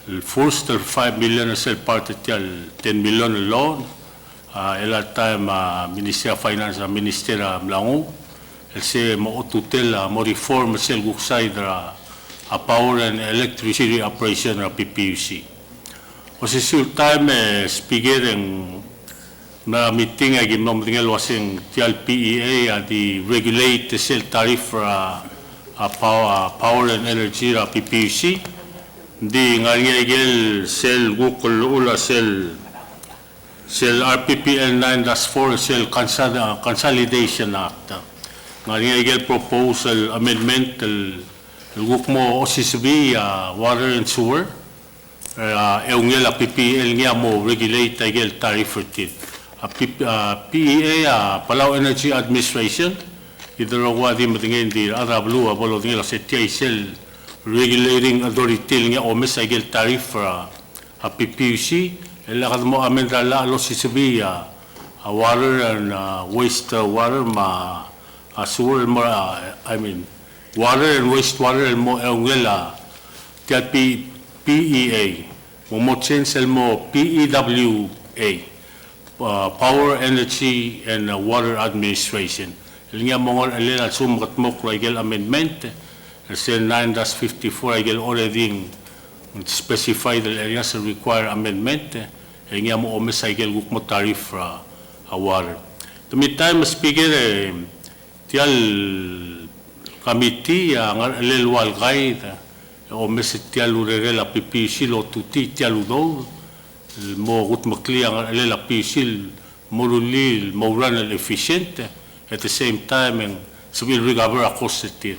el first 5 million sel parte del 10 million loan ela time Ministry of Finance Minister Mlango el se mo tutela mo reform sel guksaidra a power and electricity operation of PPUC. O si sul time speaker en na meeting ay gimnom tingel wasing tial PEA di regulate sel tariff a power and energy of PPUC di ngari igel sel Google ula sel RPPL 9-4 sel Consolidation Act. Ngari igel proposal amendment el gukmo OCSB water and sewer eungel a PPL nga mo regulate igel tariff rate. PEA Palau Energy Administration idarawa di matingin di arablu abolo ngela setia sel regulating authority nga omes igel tariff a PPUC elakad mo amendra la lo CCB water and waste water ma sewer mo I mean water and wastewater mo eungela tia PEA mo change mo PEWA Power Energy and Water Administration. Linga mongol alila sumkat mo igel amendment sel 9-54 igel already specified the areas that require amendment. Linga mo omes igel gukmo tariff water. The meantime speaker tial committee ngar alil wal guide omes tial urela PPC lo tuti tial udo mo gut makliang alela pisil moruli moran efficient at the same time and civil recover a cost it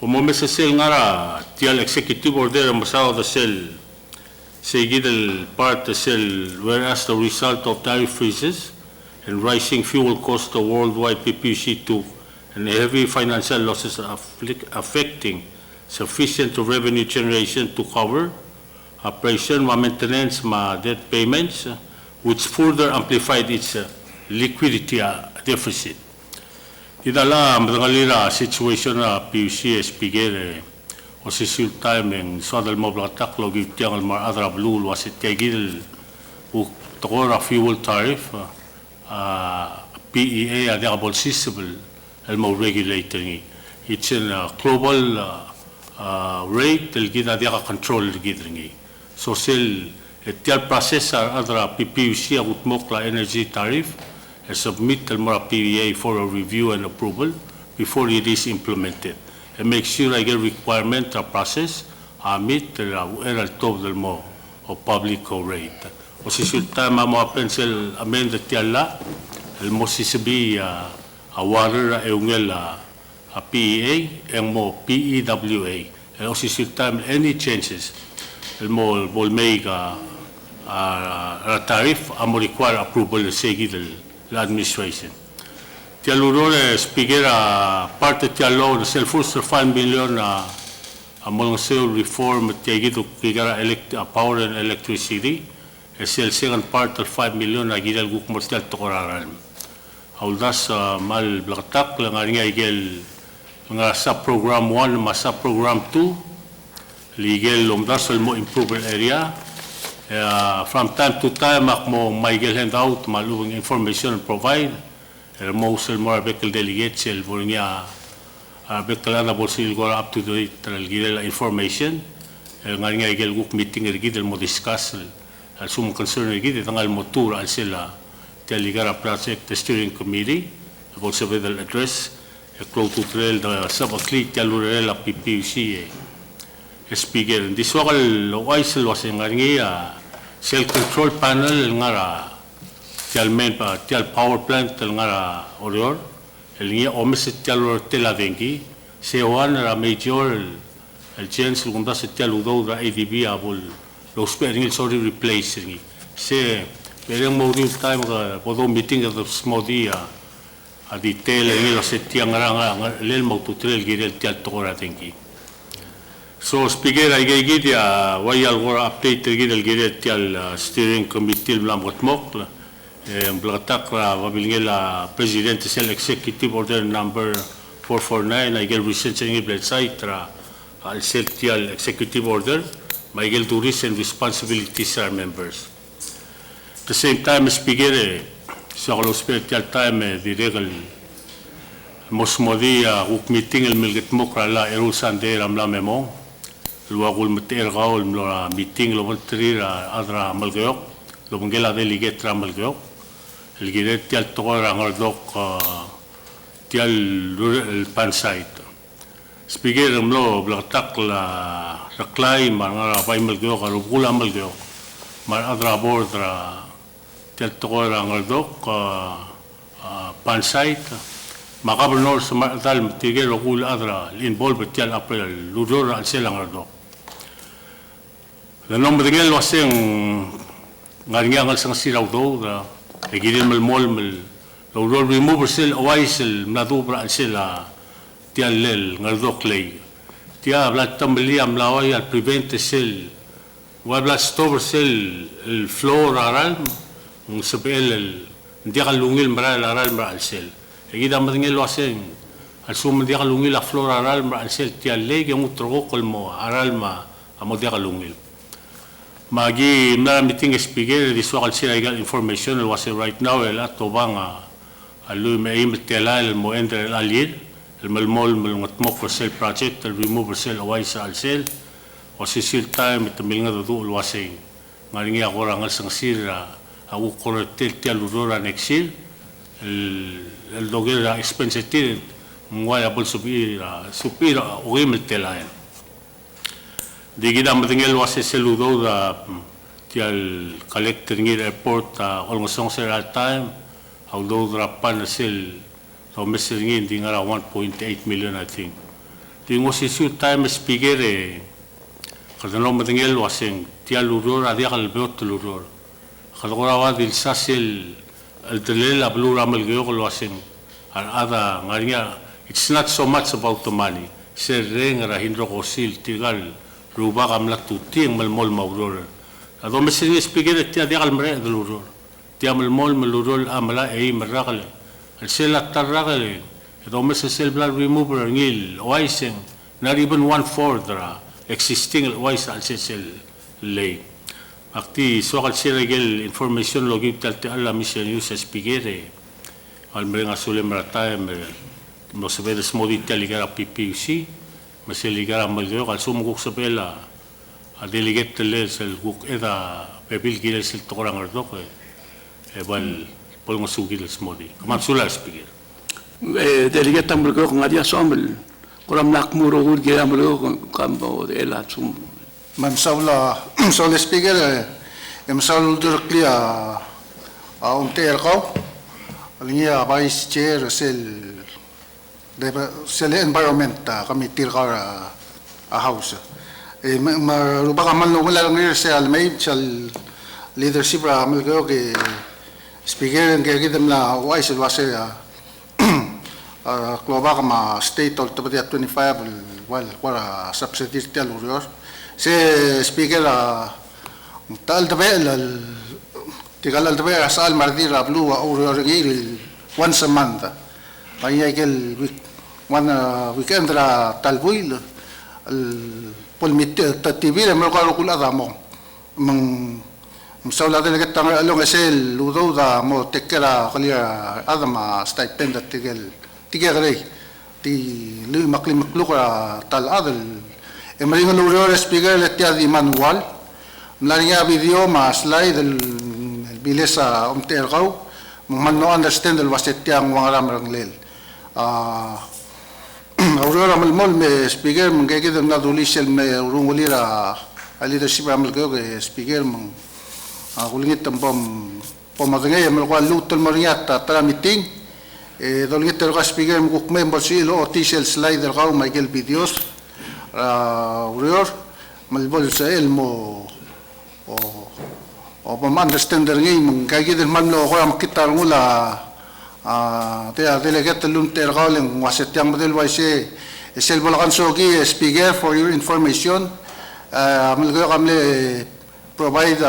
como me se sel ngara tial executive order masao the cell seguid el part the cell whereas the result of tariff freezes and rising fuel costs the worldwide PPC2 and heavy financial losses affecting sufficient revenue generation to cover operation, maintenance, debt payments, which further amplified its liquidity deficit. Idala madalira situation na PUC speaker o sisul timing so dal mo blatak lo gitiang al mar adra blue wasit kagil u tokora fuel tariff PEA adabol system el mo regulating it's a global rate el gida dia control el gidringi. So sel etial processor adra PPUC agut mokla energy tariff and submit the mora PEA for a review and approval before it is implemented and make sure I get requirement a process meet the era top del mo o public rate. O si sulta mo pencil amend tiala el mo sisibi a water eungel a PEA and mo PEWA and o si sulta any changes will make a tariff and require approval of the administration. Tialurore speaker parte tialo the self first 5 million among sale reform tiagido kigara power and electricity a second part of 5 million agidal guk mortal tokoraran. Audas mal blaktak lang nga igel nga sub program 1 ma sub program 2 legal lomdasol mo improve area from time to time mo maigel hand out malubing information provide mo sel mo bekel delegate sel volnya bekel na bolsil go up to date legal information nga igel guk meeting rigid mo discuss al sum concern rigid tangal motor al sela teligara project steering committee also with the address close to trail the subclinic talurela PPUC speaker this wakal wise was ngi cell control panel ngara tial main pa tial power plant ngara orior el ngi omes tial tela dengi se one ra major el chance lugunda se tial udo da ADB abul lo sparing sorry replacing se pereng mo di time ga podo meeting of small dia a detail ngi lo se tiang ngara lel mo tutrel girel tial tokora dengi. So speaker ay gigit ya wayal gora update gidel gidet tial steering committee blamot mok blatak ra wabilngela president sel executive order number 449 ay gel researching website ra al sel tial executive order may gel duties and responsibilities are members. At the same time speaker sa lo special time di regal mosmodia uk meeting el milget mok ra la erusande ramla memo luagul metergao el meeting lo voltri adra malgeok lo bangela delegate ramalgeok el giret tial tokora ngordok tial el pansait Speaker mlo blatak la klay mga pay malgyo karugula malgyo mar adra bordra teltokora ngaldok pansait makabnor sa dal tigel ogul adra involved tial april ludor al selang ngaldok la nombre ngel waseng ngaringa ngal sang siraw do da egilin mol ludor remove sel oaisel nadubra al sela tial lel ngaldok lay tia blat tambali am laway al prevent sel wa blat store sel el floor aral ng sabel el dia kalungil mara aral mara al sel egida madingel waseng al sum dia kalungil a floor aral mara al sel tial lay ng utro kol mo aral ma amo dia kalungil magi na meeting speaker di swakal sila igal information el wase right now el atobanga alu me im telal mo enter el alir الملمول من المطموق سيل بروجكت الريموفر سيل اوايس على سيل وسيسيل تايم تميلنا دو الواسين مالينيا غورا نغسن سير او كورتيل تيال دورا نكسيل الدوغيرا اكسبنسيتي موايا بول سوبيرا اوغيم التلاين دي كده مدنجل واسي سيلو دو تيال كولكتر نير ايربورت اولموسون سير على تايم او دو درابان سيل so Mr. Ngin di ngara 1.8 million I think. Di ngosi su time speaker kada no madengel waseng tia luror adia kal beot luror. Kada gora wa dil sasil al delel ablu ramal gyo kol waseng al ada ngaringa it's not so much about the money. Ser reng ra hindro kosil tigal ruba kamla tuting mal mol mauror. Ado Mr. speaker tia dia kal mre luror. Tia mal mol luror amala ei maragal. El sel atarragale, el sel blood remover ngil, oiseng, not even 1/4 existing ois al sel lay. Akti soal sel gel information logip talte alla mission use spigere. Al mrenga sule marata mo se vede smodi taligara PPC, me se ligara malgeo al sumo guk sapela a delegate le sel guk eda pepil gil sel torang ardok e bal podemos subir el smodi. Como sula speaker. Delegate tambalgo kung adia somel. Kuram nakmuro hud gaya malgo kambo ela sum. Mamsaula sola speaker mamsaul directly unter ko. Alinya vice chair sel environment committee ka house. Maruba ka man wala lang sa almay sal leadership ra malgo ke speaker ng kagidam na wise wase kloba kama state of the 25 wal para subsidy tel urior se speaker tal tabel tigal al tabel asal mardira blue urior gil once a month kaya gel weekend ra talbuil al polmit tatibir mo ko kula damo mang Msaula de que tanga along esel ludo da mo tekera kalia adama stipend tigel tigere ti lu makli maklukra tal adel emring luro speaker letia di manual mlaria video ma slide el bilesa omtergau man no understand el wasetia ngwaram ranglel aurora malmol me speaker mengege de na dulisel me rungulira leadership amalgo ke speaker kulingit ang pomadangay malwa lutal mariata tara meeting dolingit ang speaker mukuk member silo official slider ka Michael videos urior malbol sa elmo o understander ngay mong kagid man lo ko makita ngula delegate lunter ka lang wasetyang model wise sel bolakan sogi speaker for your information malgo kamle provide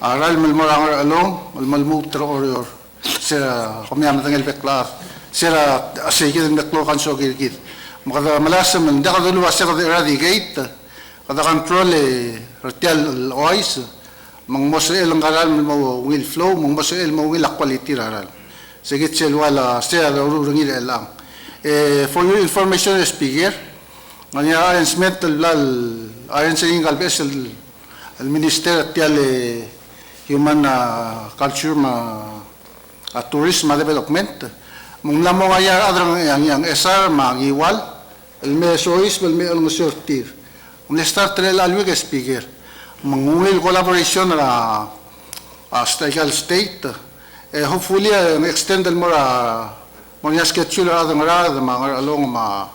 aral malmorang along malmutro or sira kumyam tangel beklar sira asigid ng beklokan so gilgid makada malasam ng dakadulu wasir de eradicate kada control retial ois mang mosel ang aral mo will flow mang mosel mo will quality aral sigit sel wala sira urungil lang for your information speaker nganya Iron Smith lal Iron Singing Galvesel al minister tial human culture tourism development mong lamo nga adrang yang SR magiwal me sois bel me ang sortir un start tre la luega speaker mangungil collaboration na state hopefully extend el mora monia schedule ada ngara ma along ma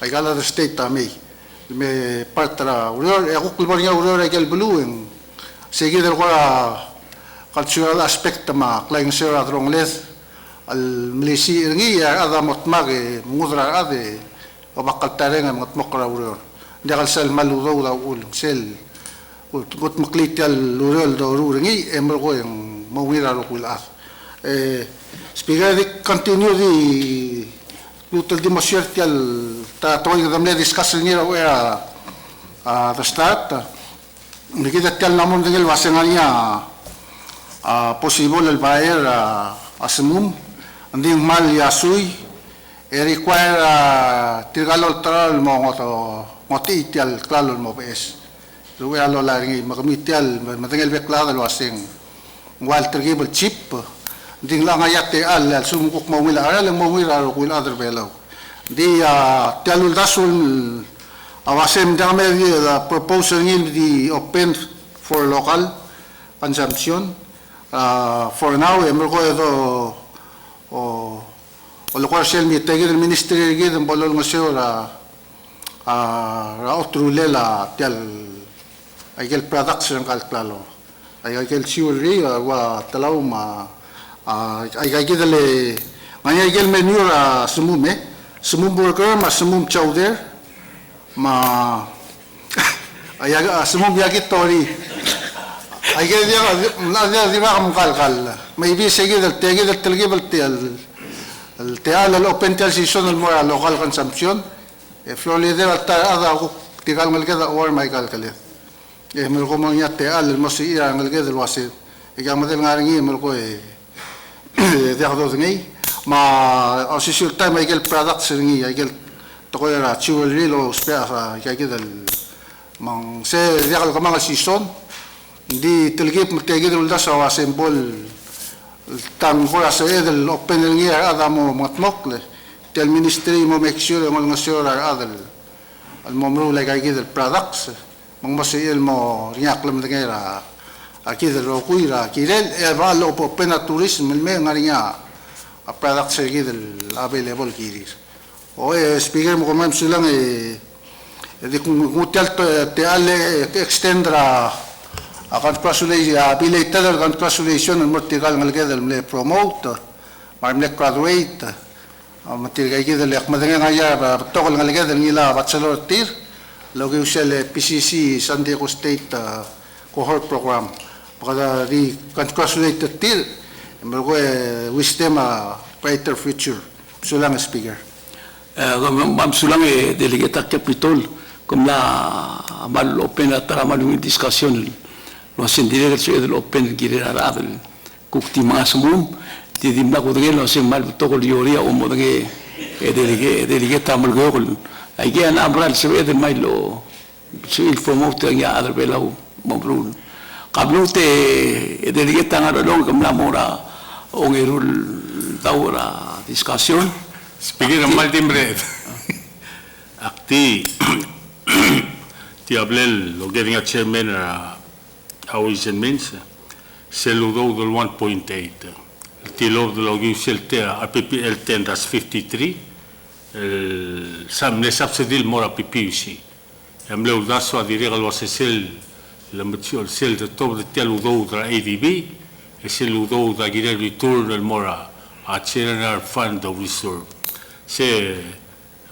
ay gala the state tami me partra uror ako kulmonia uror ay blue seguir el cultural aspect ma klaing sera drong les al milisi ngi ada motmag mudra ade o bakal tarenga motmokra uror dia sel maludo da ul sel ut maklit al urol do ngi emro ko yang mawira ro kulas spiega di continue di tutel di mosierti al ta toy da me discuss ni era the start ni kita tel namon del vasenania possible el baer asumum anding mal ya sui require tirgalo tral mo ngoti tial klalo mo bes luwe alo la ngi makamitial matengel beklado lo asing Walter Gable chip ding lang ayate al sumukok mo wila ala mo wila ro kuil other below di tialul dasul awasem dame the proposal in the open for local consumption for now emro do o lo cual se mi tege del ministerio de en bolol museo ra otro lela tial ay el production calclalo ay el chiuri wa talaw ma ay gidele manya el menu ra sumum burger ma sumum chowder ma ay sumum yakitori ay dia la dia kam kalkal maybe sige del tege del telgibel el teal el open tel season el mora local consumption florida ada tigal ngel keda or my kalkale me ko mo nya teal el mosi ira ngel keda wasi ya model ngaringi me ko dia do ngi ma official time el products ngi el to ko era jewelry lo spare ya keda mang se dia ko mang season di telgib mtege del da sawa symbol tan fora se del open el ngia adamo matmokle tel ministry mo make sure mo ngasura adal al momro like ay del products mo masil mo riaklam de ngera aquí del rokuira kirel e va lo open tourism el me ngaringa a products aquí del available kiris o speaker mo komam silang di kutel te ale extendra congratulations al mortigal ngalgedel me promote mar me graduate matirgay gidel akmadeng ngaya tokol ngalgedel ngila bachelor tir logi usel PCC San Diego State cohort program para di congratulate tir mergo wisdom a brighter future sulang speaker mam sulang delegate capitol comme la mal open tra mal discussion lo sentire che del open girera radel kukti masmum ti dimna ko de lo se mal to ko yoria o mo de delige tamal gol ay ge an abral se de mai lo se il promote ya other below mobrun qablu te delige tangaro long kam la mora o ngerul daura discussion speaker mal timbre akti ti ablel lo getting a chairman Housing Mensa, c'est le dos de 1.8. Le tilo de l'auguste el tendas 53, sam ne subsidil mora pipi aussi. Am le daso a dire lo sel la metio el sel de top de tel do de ADB, et c'est le do de gire return el mora a general fund of reserve. C'est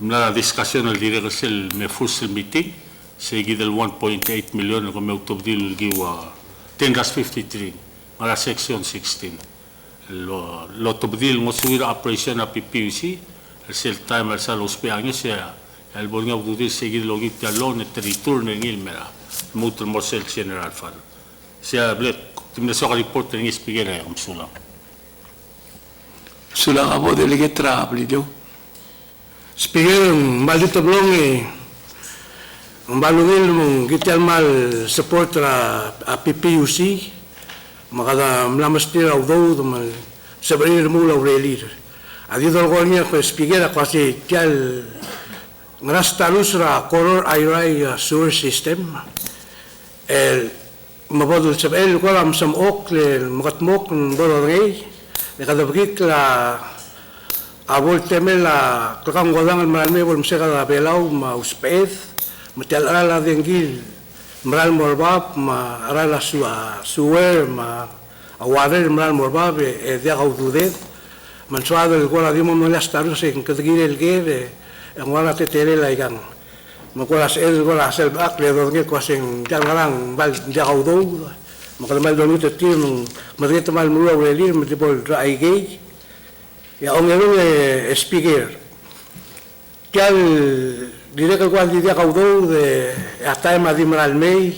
la discussion el dire sel me full meeting. Seguido del 1.8 million come autobdil giwa tendas 53 mara section 16 lo autobdil mo suira operation a PPC el sel time el salos peaños sea el bolnya autobdil seguido lo git alone et return en il mera mutul mosel general fund sea blet timne so report en spigera am sula abo delegate trablidio Spigera maldito blonge ang balungil mong gital mal support a PPUC makada mlamas tira do mal sabril mo la relir adido algo niya ko spigera kasi tial ngaras talus ra koror ayray sewer system el mabodol sa el ko lam sam ok le makatmok bolo ngay le kadabgik la abol temel la kakang godang malme bol mseka la belaw ma uspeth matial ala dengil mral morbab ma ara sewer ma aware mral morbab e dia gaududet mansuado el gola dimo no las tarus en kadgir el gere ang wala tetere la ikan makulas el gola sel bak le dornge ko sing jangalang bal jagaw do makalamal do nito tim madrito mal mulo welir mitipol dry gauge ya ongelo speaker kal dire que cuando dia jagaw do de hasta ma dimral mei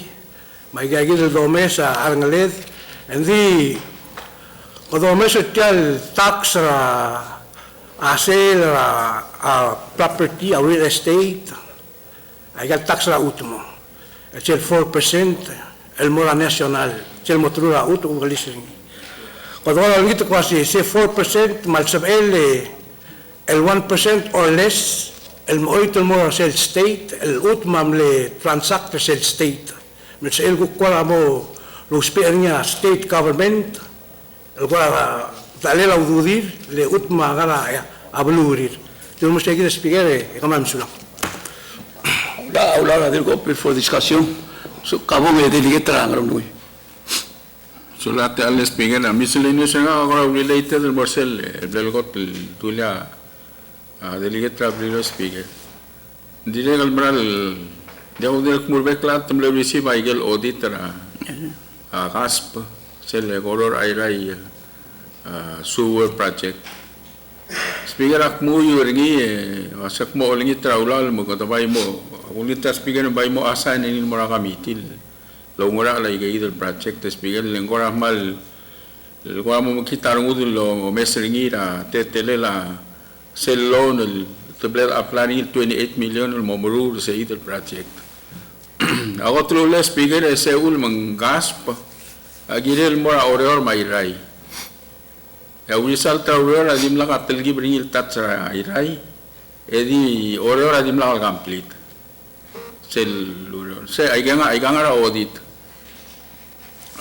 mai gagir do mesa arngaled endi do mesa kal tax ra hacer a property, a real estate, hay el tax la último, es el 4%, el mora nacional, es el motor la último que dicen. Cuando van a ver casi ese 4%, mal sabe el 1% o less, el moito el mora es el state, el último le transact es el state. Me dice el cual amo los pernia state government, el cual dale la ududir le utma gara ablurir yo mo seguir spiegare e come misura la del golpe for discussion so cabo me delegate ngam noi Sulate al speaker a miscellaneous nga related del morsel del got tulia delegate abrir speaker dire gal bral de udir kumurbe klat tumle receive igel auditor a gasp sel goror airai sewer project. Speaker akmu yuringi asak mo olingi traulal mo katabay mo ulita speaker bay mo asan inin mora kamitil lo ngora la igay del project speaker lengora mal lo mo kita ngudul lo mesringi ra tetele la sel loan el tablet applying 28 million el momuru sa idel project. Ako truly speaker seul mangasp agirel mora oreor mairai ya wisal trawera adim lang atelgi bringil tatsra irai edi orora adim lang complete sel se aigang ara audit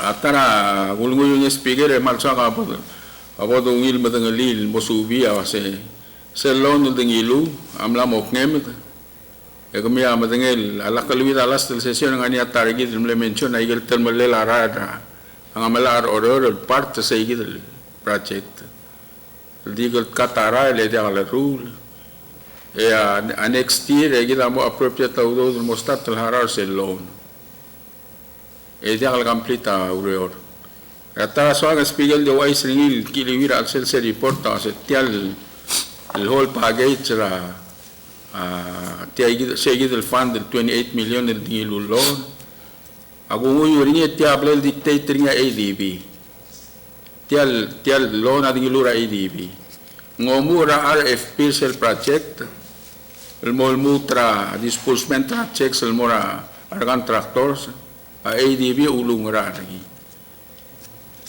atara gulungu yung speaker e malsa ka abodo ngil madangalil mosubi awase sel lon dengilu amla moknem e kumya madangel alakalwi alas tel session ngani atarigi dimle mention aigel tel malela rada ang amalar oror part sa igil project legal katara le dia la rule e a next year e gida mo appropriate audo del mostat el harar se loan e dia la complete ureur atara soga spiegel de wise ringil kilivira al sel se reporta se tial el whole package ra tia gida se gida el fund del 28 million del dilu loan agungu yuringe tia blel dictator nga ADB tial loan ading ilura ADB ngomura RFP sel project el molmutra disbursement checks el mora argan tractors ADB ulungra lagi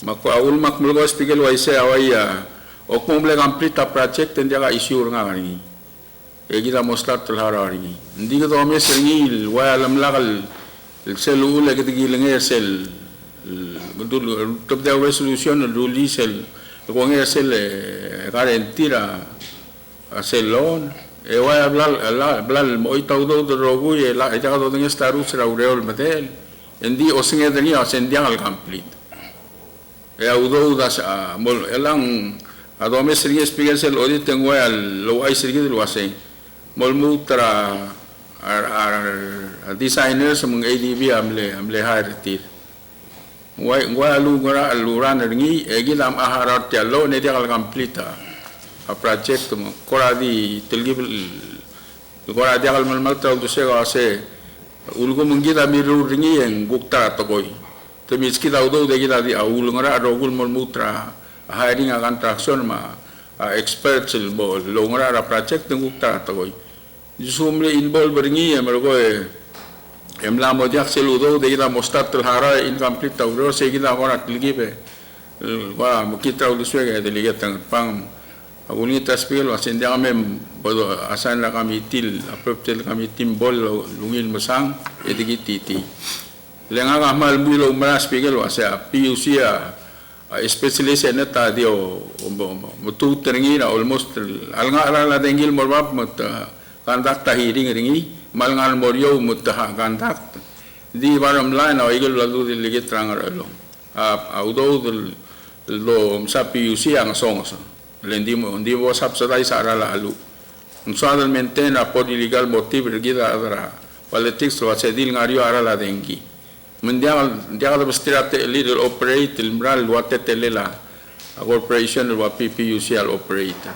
mako aul makmulgo spigel waise awaya okmumble complete project endia issue nga ngani egida mostat harari ndiga do mes ringil wa lam lagal sel ule gitigilenge sel dulu top de resolution dulu sel con sel garantira sel loan e wa hablar moi todo de rogu e la e todo en esta rusra ureol metel endi o singe de nia sendian al complete e audo das mol elang adome serie spiegel sel audit tengo al lo ai serie de lo hace mol mutra designers mong ADB amle hire Gua lu ngora luran ringi egilam aharar tialo ne dia complete a project mo kora di telgib kora dia al mal tra do se ase ulgo mungida miru ringi en gukta to boy te miski da udo de gida di aul ngora rogul mol mutra hiring a contraction ma experts el bol lo ngora ra project gukta to boy jusumle involve ringi emergo emla modiak seludo de ida mostat el hara incomplete auro se gida ora tilgibe wa mukitra uluswega de ligat pang Agunita Speaker, wasin dia kami bodo asan la kami til, aproptel kami timbol lungil masang edigititi. Lenga kamal bulo mara Speaker wasa PUC especially neta dio mutu teringi na almost alga ala dengil morbab mut kandak tahiring ringi malngal morio mut kandak di baram line o igel lalu diligit trangar alo audo lo sa PUC ang songos lendi mo subsidize ara lalu usualmente na por illegal motive gida adra politics lo sedil ngario ara la dengi mendiang dia kalau bestirate leader operate ilmral wate telela corporation wa PPUC al operate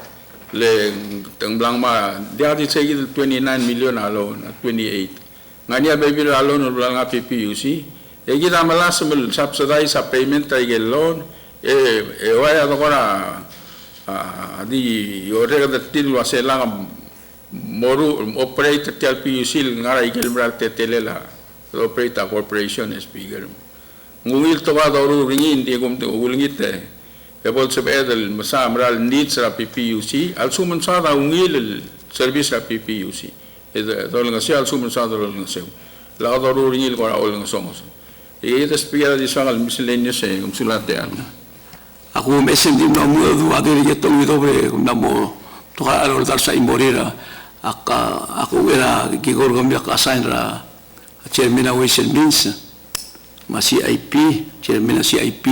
le tenglang ma dia di segi 29 million alone 28 ngania baby alone ulang PPUC e kita malas subsidize payment ay loan waya to kora di orega de til wa selang moru operate tel PUC ngara ilmral telela operate a corporation speaker ngungil to ka daru ringin di gum ulingit ebol se bedel masa amral needs ra PPUC al sumun sa da ungil service ra PPUC dol nga si al sumun sa dol nga se la daru ringil ko ol nga somos the speaker di sangal miscellaneous gum sulate an ako mesen din no mo du adiri getong dobre na mo to ka alor dar sa imorira ako era gigor gam ya kasain ra chairman of Ways and Means, ma CIP, chairman ng CIP,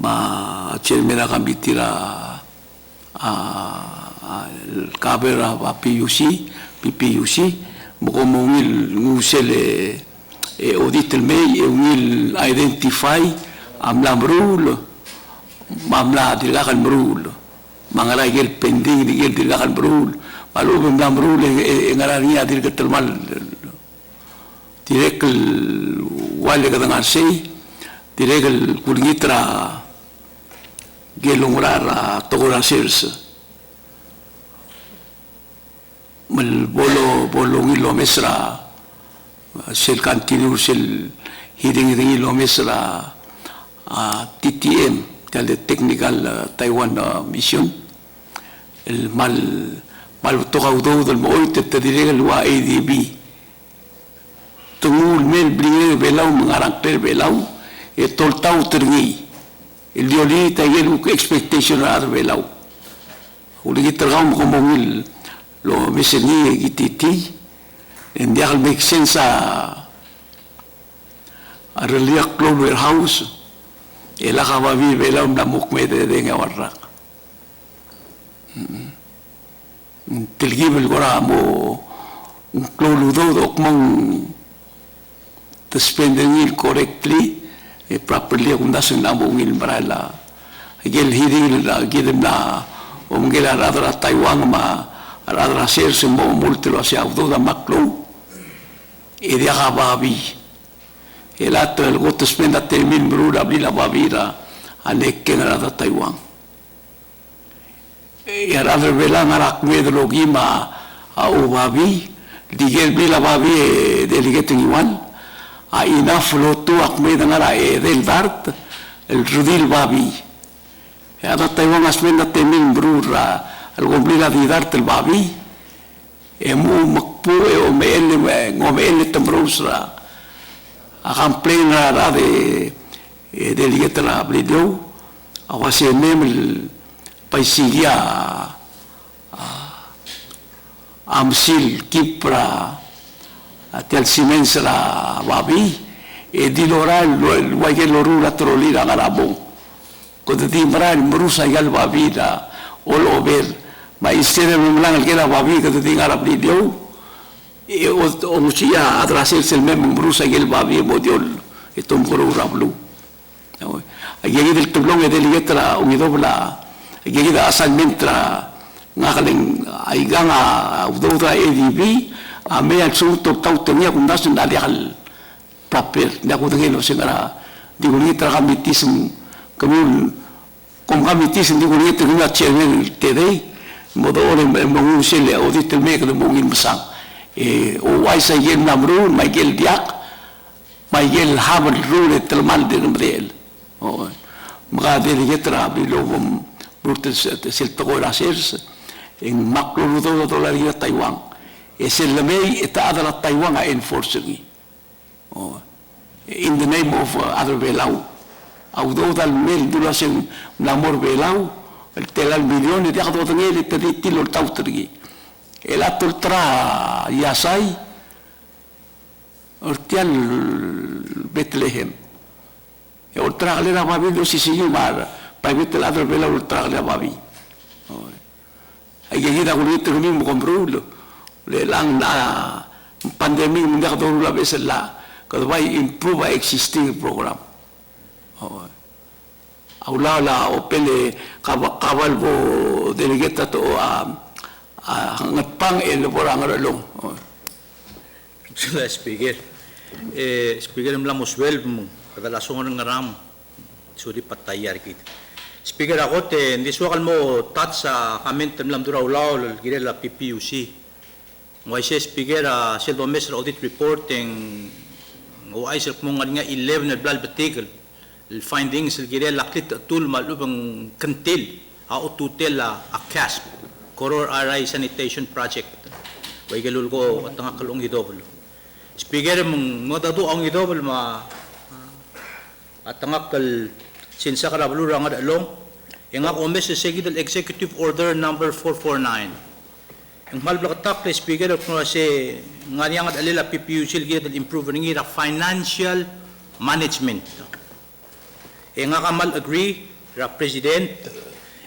ma chairman ng kamitira kabera PPUC, mukumungil ngusel audit may ngil identify amlam rule, mamla dilakan rule, mga ragil pending digil dilakan rule, malu amlam rule ngaraniya dilakan mal direct wale kadangan say direct kulingitra gelongrar togora sales mal bolo ngilo mesra sel continue sel hiding ngilo mesra TTM the technical Taiwan mission el mal toga udo del moite te direct wa ADB tungul mel bringe belau mengarang per belau tol tau terngi el dioli ta yelu expectation ar belau uli tergam komongil lo meseni gititi en dia make sense a relia club warehouse ela kaba vi belau na mukme de ngawarra tilgibel gora mo un club do mong to spend the meal correctly, properly, kung nasa nabungil marala. Agil hiding na gilim na umgila radra Taiwan ma radra sales mo multilo siya auto da maklo. Idia ka babi. Elato el go to spend at mil bruda bila babira anek ken radra Taiwan. Ya radra bela ngarak medlo gima au babi digel bila babi delegating iwan. Ina flotu akme dangara del dart el rudil babi ada Taiwan asmenda temin brura al complica di dart el babi mu makpu o mele ngomele tembrusra akan plena de delegate la blido awase mem paisilia amsil kipra tel simens la babi di lora el wajel lorula trolira garabo ko di maral murusa gal babi da all over ma isere memlang el la babi ko di garab di dio o musia atrasel el mem murusa gal babi modiol etom ko rablu ayegi del tublong del letra umidobla ayegi da asalmentra ngakaling aiganga udodra ADB ame al sunto tau tenia kundas ndalial proper na ko ngelo singara di ko nitra kamitism kamun kom kamitism di ko nitra na chairman today modo ore mo sele audit me ko mo ngin masang o wai sa yen namru mai gel diak mai gel habal rule telmal de nbrel o mga de letra bilogum Brutus siltako rasers en makluludo dolaria Taiwan. Es el lamei eta adala Taiwan a enforcing. In the name of other belau. Audo dal mel dula sen namor belau, el telal milione de ado ngel te ditilo tautri. El atultra yasai ortial Bethlehem. E ultra le la babi lo si mar, pa metel adro bela ultra le babi. Ai che da con il mismo comprulo. Le lang na pandemic ndak do la besela, que vai improve existing program. Aula la opele kabal bo delegata to ngapang el borang long. Speaker, Speaker mlamos wel kada songon ngaram suri patayar kit. Speaker ako te hindi suwakal mo tatsa comment mlam dura ulaw girela PPUC. Ngoi se Speaker silbo mesra audit reporting ngoi sel mo nga 11 na blal article el findings el girela klit tul malubang kantil a ututel a CASP Koror RI Sanitation Project. Way galul ko at nga kalong idobol. Speaker mong modadu ang idobol ma at nga kal sinsa karabulu rangad along nga omes executive executive order number 449. Ang malblakatak na Speaker ko si nga niyang alila PPUC gid improve ngi ra financial management. Nga kamal agree ra president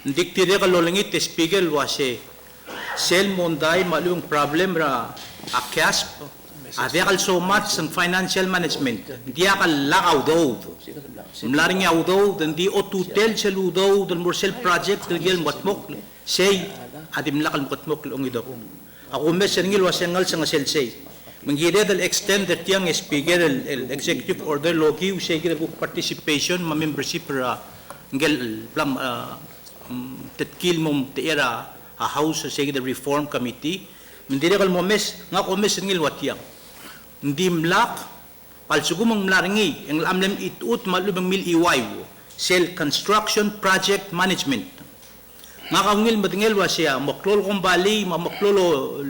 ndiktire ka lolingit Speaker wase sel monday malung problem ra a CASP there also much in financial management dia ka lakaw daw mlaring yaw daw di otutel selu daw del morsel project del gel matmok say adim lakal matmok long ido ako mes ngil wasengal sa selsay mangide del extended yang Speaker el executive order logi say gid participation ma membership ra ngel plam tetkil mom teera a house say the reform committee mendire kal momes nga komes ngil watiang ndi mlak al sugumong mlaringi ang amlem itut malubang mil iwayo sel construction project management nga kangil matingel wa siya maklol kumbali maklolo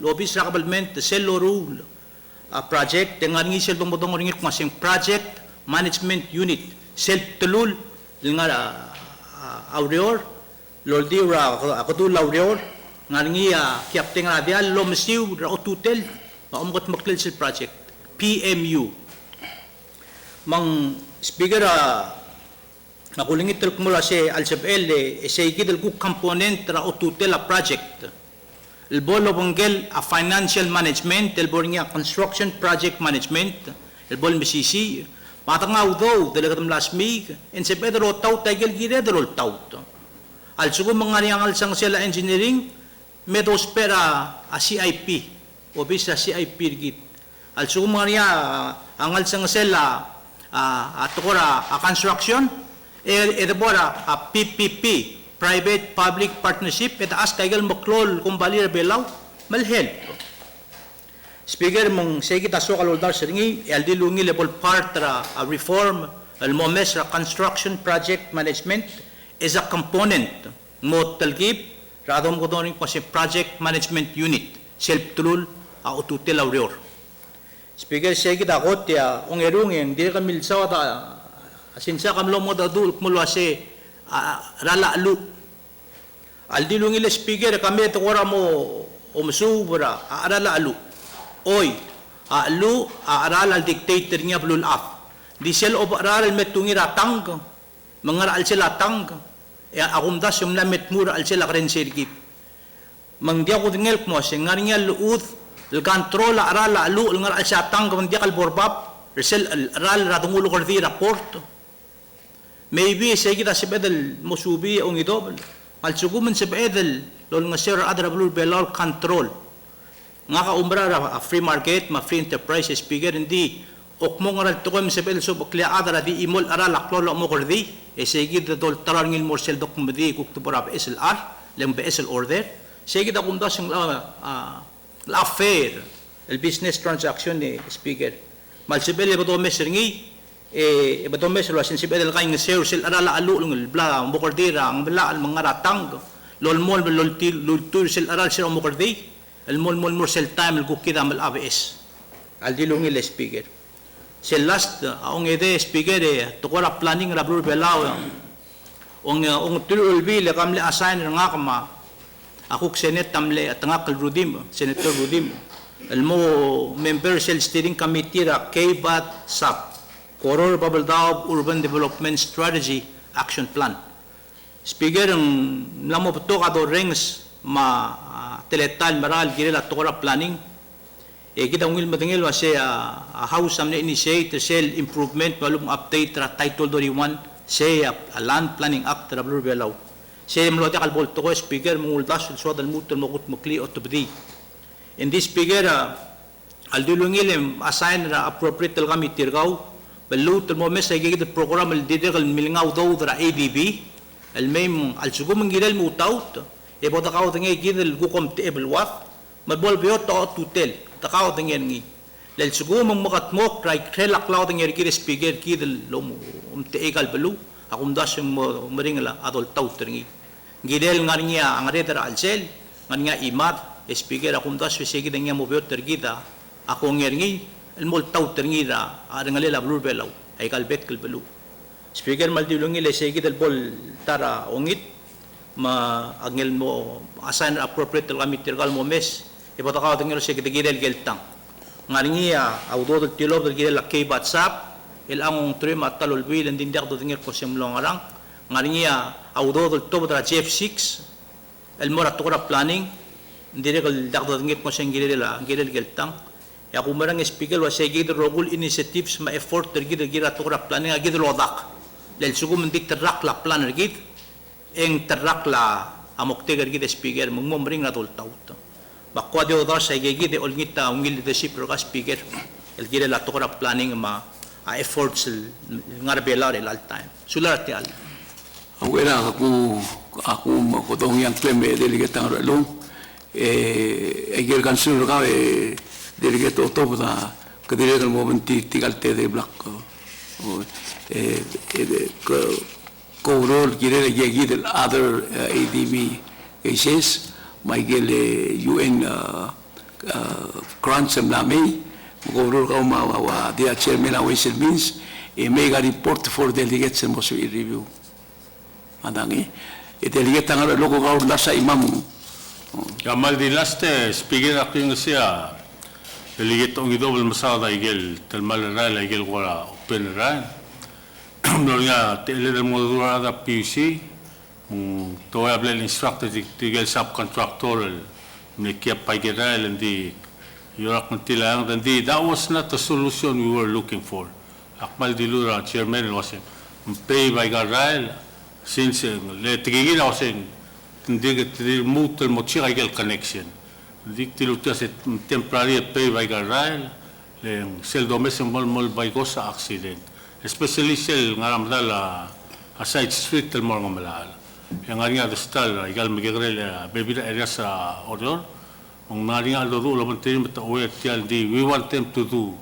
lobis rakabalment sel rule a project dengan ngi sel bangbodong ringit masing project management unit sel tulul nga aureor loldi ra akatul aureor nga ngi captain radial lomsiu ra otutel maumgot maklil sil project PMU mang Speaker nakulingit tel kumula si alsabel segid el component ra otutel a project el bolo bangel a financial management el bornya construction project management el bol misisi matangaw daw dalagat lasmig en se pedro taw tagel gire dol taw al sugo manganiangal sang sela engineering medos pera a CIP o bisa CIP git al sugo mangaria angal sang sela atukora a construction edebora a PPP private public partnership et as tagel maklol kumbali belaw malhel Speaker mong sige taso kalodar seringi el dilungi level part ra a reform el momes ra construction project management is a component mo talgib radom ko doning ko si project management unit self tulul a ututel aurior Speaker sige dakot ya ong erung yang dire kamil sa ta asinsa kamlo mo dadul kumulwa si ralalu al dilungi le Speaker kami to ora mo umsubra ralalu oy alu aral al dictator niya blul af di sel of aral metungi ratang mangar al sel atang akum das yung namet mura al sel akren sirgit mang dia ko ngel mo sengar niya luud el control aral alu ngar al satang mang dia kal borbab sel aral radungulo ko di report maybe say kita sebedel mosubi ong idobel al sugumen sebedel lol nga sir adra blul belal control nga ka umbra a free market ma free enterprise Speaker hindi okmo nga to kom se pel so bakla adara di imol ara laklolo mo kordi e segid dol tarangil morsel dokumenti kuk to porap SLR lem BSL order segid akum das yung la affair el business transaction ni Speaker mal se bel bodo meserngi Batome sa lasin si Bedel kain ngeseur sil arala alu ng bla mukordira ang bla al mga ratang lol mol lultur sil aral sil mukordi al mol sel time al kukida mal ABS al dilungi le speaker sil last aong ede speaker tukora planning rabur belaw ong tulul bi le kam le assign nga kama ako senet tamle atanga kal rudim senator rudim al mo member sil steering committee ra KBAT SAP Koror Babaldao Urban Development Strategy Action Plan. Speaker ang lamo to kado rings teletal maral girela tokora planning. Kita ungil matingil wa siya house amne initiate sel improvement walum update ra title 31 siya land planning act ra blur belaw. Siya mlo ta kalbol to speaker munguldas so dal mutol mokut mukli otobdi. In this speaker al dulungil assign ra appropriate kami tirgaw Balut mo mes ay gigit program al digital milingaw daw dra ADB al mem al sugo mangilal mo taut e boda kaw tengay gidel gukom table wat mabol biyo to tutel takaw tengay ngi lel sugo mang makatmok try relak law tengay gidel speaker gidel lom tegal balu akum das mo maringala adol taut tengay gidel ngarnya ang redar al sel ngarnya imat speaker akum das sige dengya mo biyo tergida ako ngi المول تاو ترنيرا ارنغلي لا بلور بلاو اي قال بيت كل بلو سبيكر مالدي لونغي لي سيغي دل بول تارا اونغيت ما اغنل مو اساين ابروبريت الغامي ترغال مو مس يبقى تاو تنغيرو سيغي دغيدل جلتان ngarinya au do del tilo del gidel la kay WhatsApp el ang trim atalol bil ndin dak do ngir ko semlong arang ngarinya au do del tob dra F6 el mora tokra planning ndire kal dak do ngir ko sengire la gidel geltang ya kumarang speaker wa sige de rogul initiatives ma effort tergid gira tokra planning agid lodak lel sugum ndik terrak la plan gid eng terrak la amok tegar gid speaker mungmom ring na taut bakwa de odar sige gid olngita ungil leadership ro speaker el gira la tokra planning ma efforts ngarbela el all time sularti al awera aku ko dong yang kleme delegate ang long egel kansul ka delegate otoba que delega el momenti tigalte de black coverall gire yegi del other ADB cases mai gele UN grants amlame coverall ka wa dia chairman of Ways and Means mega report for delegates and must review adangi delegate ang logo ka lasa imam Kamal di last speaker aking siya delegate ong idobel masada igel talmal ral igel wala open ran nonya tele del modura da PC to able instructor igel subcontractor ne kia paigeral ndi yorak ntilang ndi that was not the solution we were looking for akmal dilura chairman was pay by garal since le tigigil osen ndiget mutul mochira igel connection dictilutia se temporary pay by garal le sel domes mol by gosa accident especially sel ngaram dala a side street el mor ngamal yang aringa de stal igal migrel bebida area sa odor ong naringa do lo mantin meta oetial di we want them to do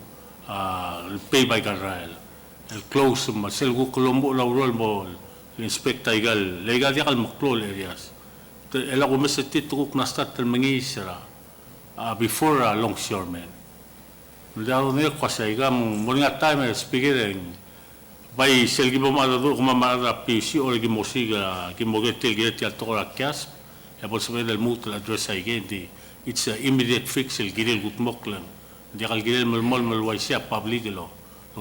pay by garal el close sel go colombo la rol mol inspecta igal legal yakal maklol areas ela ko mesetit ko nastat el mangisra before longshoremen. Lalo niya kasi igam mulinga time speaking by selgi mo malado kumamara PC or gimosiga gimogetel giretil tokora kas e por saber del mutual address again di it's a immediate fix el girel gutmoklan di kal girel mol waisia public lo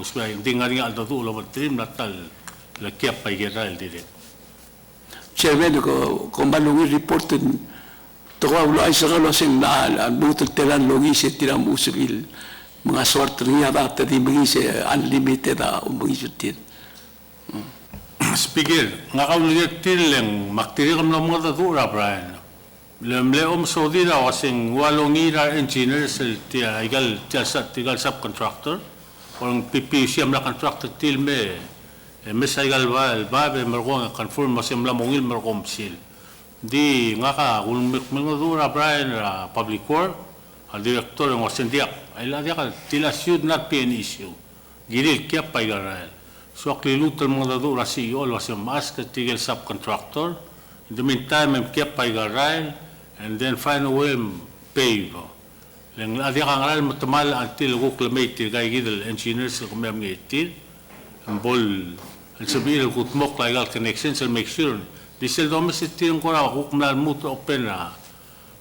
spa hindi ngari aldo lo matrim natal la kia pa geral dire chairman ko kombalungi reported Toka ulo ay sakalo sing na butul telan logi se tiram usul mga sort niya data di mga se unlimited mga sutin. Speaker, nga kaulit tileng maktirikam na mga tatura Brian. Lemle Saudi na wasing walongira engineers tia igal tigal subcontractor or PPC am na contractor tilme mesa igal ba mergo confirm masimla mongil mergom sil. Di nga ka kung mga Brian public work al director ng wasendiak ay la dia tila should not be an issue giril kya pa igaral So aklilutan mga dado rasi iol was yung mas katigil subcontractor. In the meantime, I'm kept by Garal and then find a way pave. Lang adi kang aral matamal until kuklamate kay gidel engineers ko may ngitil. Ang bol ang sabihin kutmok legal connections and make sure. Disel domestic yung kora kukmal muto open na.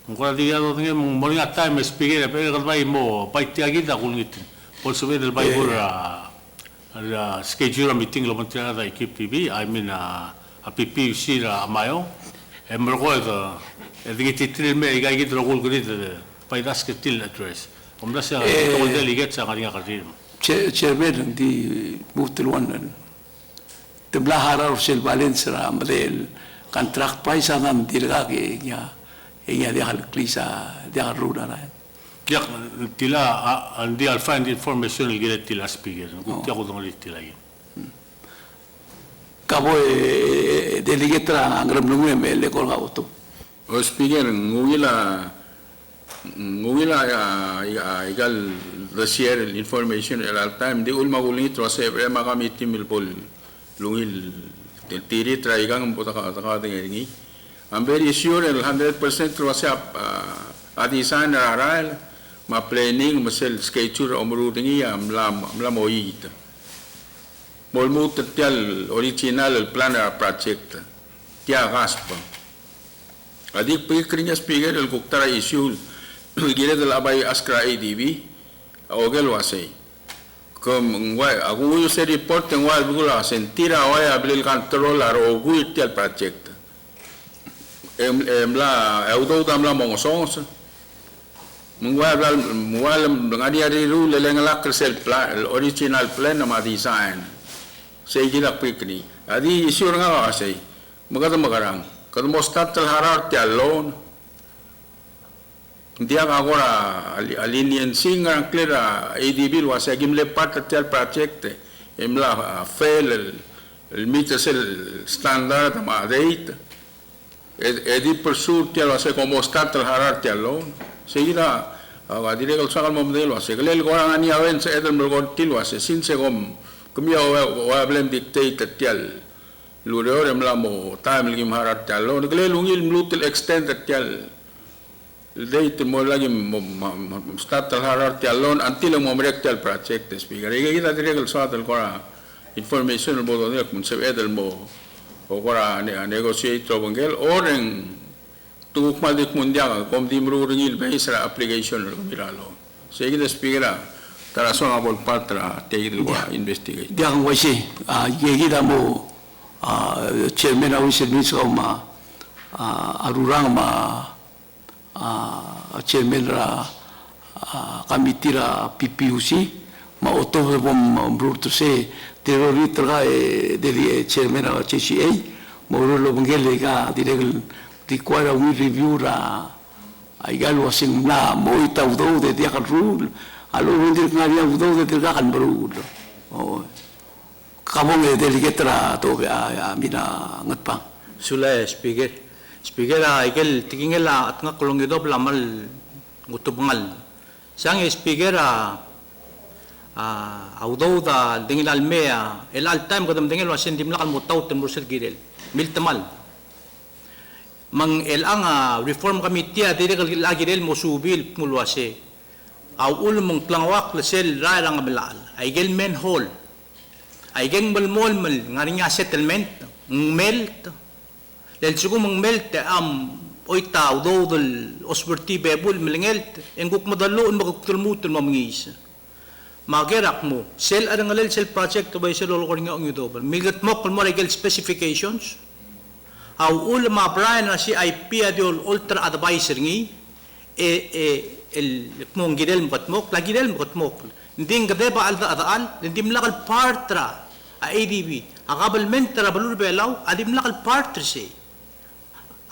Ang kora di yado ng mong morning time speaker pero kalbay mo paitiagida kulngitin. Also with the Bible schedule meeting lo mantina da equipe TV I mean a PPC ra amayo e mergo e titil me ga gidro gol grid pa das que til address om da sa to delegate sa ngaringa kadim chairman di mutilwan tebla harar sel balance ra model contract paisa nam dirga ke ya de hal klisa de runa ra ya tila andi al find information il gilet tila speaker kutia ko dong tila yi kabo delegate ra angram lungu me le kol ga auto O speaker, ngugila igal share information at all time. Di ulma guling ito kasi prema kami timil pol lungil tiri traigang puta ka tingi. I'm very sure 100% kasi adisan raral ma planning masel schedule omrudingi amla moita. Molmut tial original planner project. Tia gaspa. Adik pikirnya speaker el kuktara issue gire del abai askra ADB ogel wasei kom ngwa agu yo se report ngwa bugula sentira wa abril control aro gu tial project emla audo damla mongosons ngwa bal ngadi ari rule lengala krsel plan original plan ma design sei gila pikni adi issue nga wasei magata magarang kad mostat harar ti alone dia agora alinian singa clear ADB was agim le part tel project emla fail el meter el standard ma date edi pursue tel was como stat harar ti alone seguida aga dire kal sakal modelo se glel gora ani aven se edel mergon til was sin se gom kumia wa blem dictate tel Lureur emlamo time lagi maharat talo ngle lungil mlutil extended tel date mo lagi start harat talon until mo merek tel project speaker kita direct sa tel kora information bodo ne kun se edel mo o kora negotiate to bangel oreng tu malik mundia kom di mrurngil be isra application miralo se kita speaker tara so abol patra te idwa investigate dia ngwa si kita mo chairman au service ma arurang ma chairman ra committee ra PPUC ma oto bom bruto se terrorista ga de chairman ra CCA mo lo bangele ga direct di quara un review ra ai galo sing la mo ita udo de dia rule alo vendir ngaria udo de ga kan bro kamu nge delegate ra to mina ngatpang Sula speaker ikel tingela at nga kulong ido lamal ngutubangal sang speaker audo da dingil almea el all time kadam dingil wasin dimlakal mutaw ten mursel girel miltamal mang el ang reform committee dire lagirel mosubil mulwase au ul mong plangwak lesel ra lang belal igel men hall ay geng malmol ngarinya settlement melt del sugo melt oita do del osberti bebul melengelt enguk madalo magtulmut mamngis magerak mo sel arangalel sel project to by sel olkoringa ang yudobal migat mo kung mo legal specifications au ulma brian na si IP adol ultra advisor ngi el mong gidel mokatmok lagidel mokatmok hindi gadeba alda hindi mlakal partra ADB akabal mentra balur belaw adim lakal partner si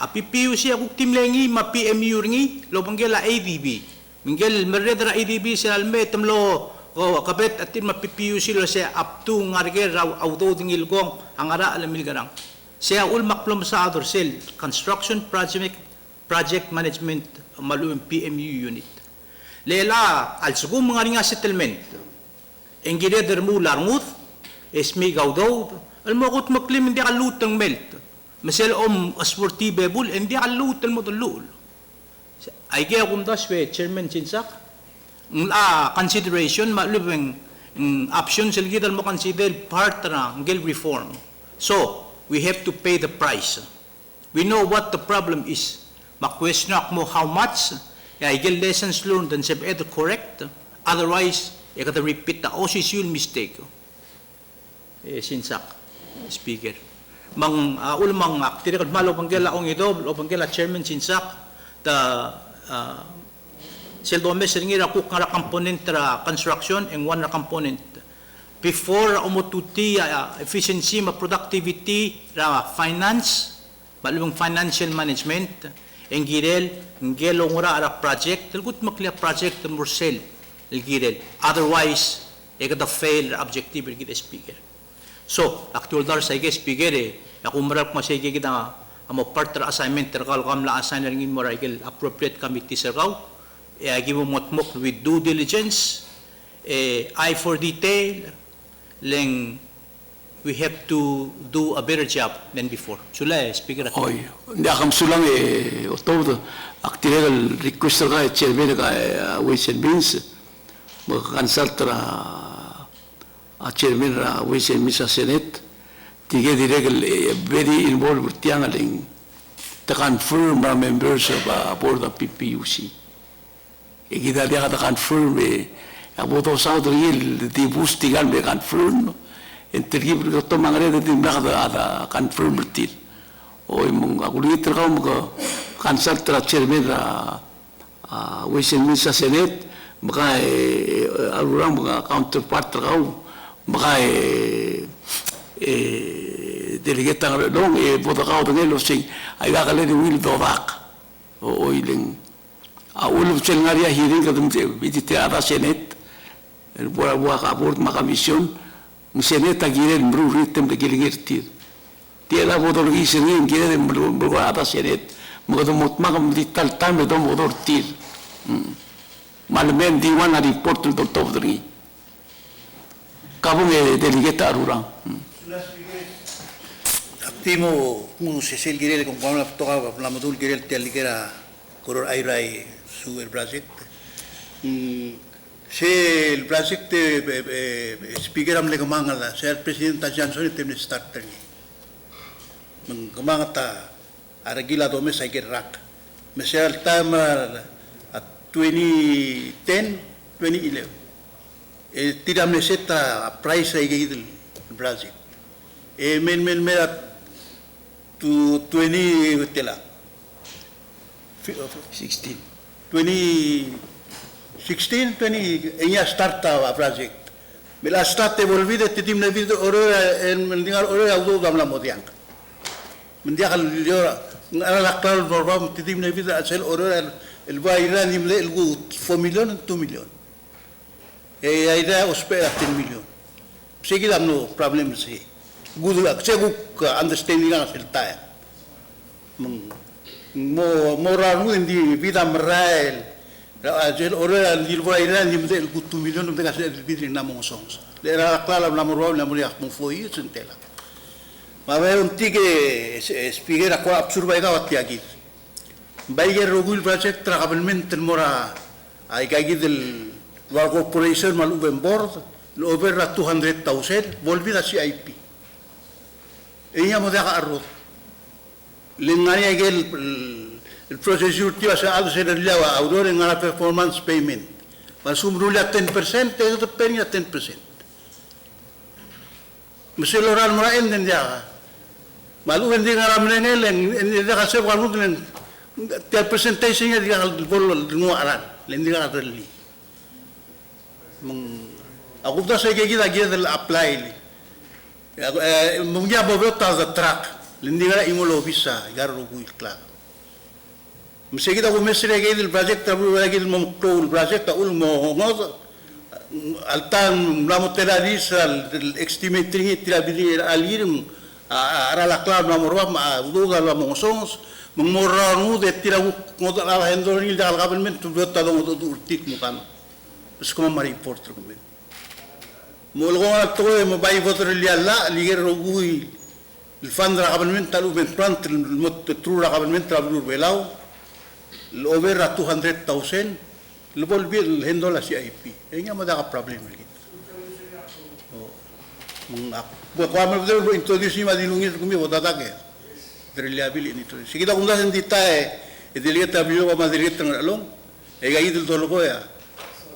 PPUC akuk tim lengi ma PMU ringi lo banggela ADB minggel meredra ADB si alme temlo kabet atin ma PPUC lo siya up to ngarger raw auto dingil gong ang ara alamil garang siya ulmak plom sa other cell construction project management malu PMU unit lela al sugum mga ringa settlement engire dermu larnguth esmi gawdaw, almokot maklim hindi kalutang melt. Masel aswarti bebul, hindi kalutan mo tulul. Ay kaya kung daswe, Chairman Sinsak, consideration, malubeng option sila kita mo consider part ng gil reform. So, we have to pay the price. We know what the problem is. Ma-question mo how much, ay gil lessons learned and sab either correct, otherwise, ay kata repeat the OCCU mistake. Sinsak, Speaker. Ulamang tinakad malo panggela ong ito, o panggela Chairman Sinsak, Seldome seringira kung nga component tra construction and one component. Before umututi efficiency, productivity, finance, malumang financial management, ang girel, ang gelong ora ara project, talgut makliya project mursel, ang girel. Otherwise, ekada fail objective kita speaker. So, actual dar sa speaker ako marap masaya kita amo partner assignment terkal kamla assign ringin mo raigel appropriate committee serkaw give mo motmok with due diligence eye for detail leng we have to do a better job than before. Sula speaker. Oy, hindi akam sulang otob aktilegal request ka chairman ka Ways and Means mag-consult ra chairman ra Ways and Means sa Senate. Tiga diregal very involved with tiangaling to confirm our members of board of PPUC. Kita dia kata confirm about those out real di bus tigal be confirm intergi berkata mangare di mereka ada confirm betul. Oh imong aku lihat terkau muka consult tra chairman Ways and Means Senate maka orang muka counterpart terkau maka delegate ang long boto ka ng elo sing ay kakala ni Will Dorak o iling ulum sel ngaria hearing kadum biti ada Senate buwa ka board makamisyon ng Senate agiren bro ritem de gilingirtir tiada boto lagi singin giren buwa ada Senate magadumot makam di tal time do boto tir malmen diwan na report to top 3 kabung delegate arurang Timo kung sesel girel kung pamla toka la modul girel teligera koror airai su el project se el project speaker amle kamangala se el presidente Johnson temne starter ni kamangata aragila dome sai gerak me se el time at 2010 2011 tiramne seta price ai gidel project men to 20 tela 2016 enya start a project mila start volvide titim na video ora en mendigar ora audo damla modiang mendiak liora ala lakal normal titim na video asel ora el baira nimle el gut 4 million 2 million aida ospera 10 million sigi damno problem se good seguk understanding ang seltaya mo raru indi vida merail ajel ora lirwa ira ni mde el 2 million de gasel bidri na mo sons era clara na mo na mo yak mo foi sentela ma ver un tige spiegera qua absurba ga watti agi bayger rogul project tragabilment mora ay gagi del wa corporation mal uben board lo over 200,000 volvida CIP ella mo deja arroz lengania que el procedure tiwa sa aldo se relawa audor en la performance payment masum rula 10% itu penya 10% mesti loral mura enden dia malu endi ngaram nengel en dia kasih kamu dengan tiap presentasinya dia bol nguaran lendi ngarali aku dah saya kita kita apply mungkin apa betul ada track, lendi gara imulo bisa, gara rugu iklan. Mesti kita mesti lagi di project, tapi lagi di mengkol project, ul mau altan lamu teradis al estimating tidak bili alirim arala klab lamu ruam udah lamu sons mengorang udah tidak ngotot ala hendoril dal government tu betul ada ngotot urtik mukan, terus kamu mari report terkumen. Mulungan at tuloy mabay voter liala liger rogui il fan ra government talu ben front mot true ra government travel belau over 200,000 lebol bil hendola CIP enya mada ka problem lagi buat kami betul introduce ni madilungi kami boda take reliable ini tu si kita kundas endita dilihat tabio ka madilihat tang along gai dul tolo ko ya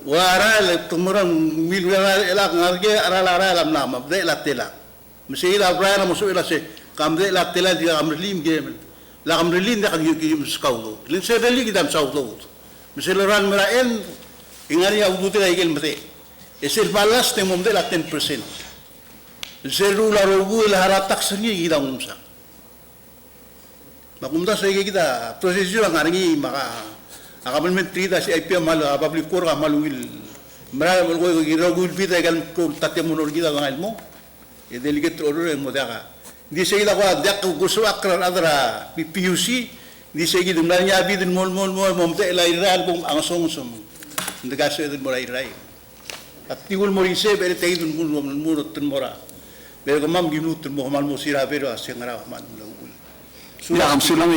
wara le tumuran mil elak ngarge ara lam nama de la tela mesti la brana musu ila se kam de la tela dia amrlim game la amrlim da kan yuki skaudo lin se deli kita skaudo mesti le ran meraen ingari au dute la igel mate es el balas de mom de la 10% zeru la rogu la haratak seni kita umsa makumda se kita prosesio ngarngi maka akan menteri dah si IPM malu, public korang malungil, mereka berkau kira gul kita kan tatya munur kita dengan ilmu, delegate order yang mudah. Di segi tak ada jak guswak kerana ada PUC, di segi sebenarnya abis mol memtek lairan pun angsong semua, negara itu mulai rai. Tapi gul morise beri tegi tu mul tenmora, beri kemam ginu tenmora mal musira beri asengarah mal mulaul. Ya, amsulam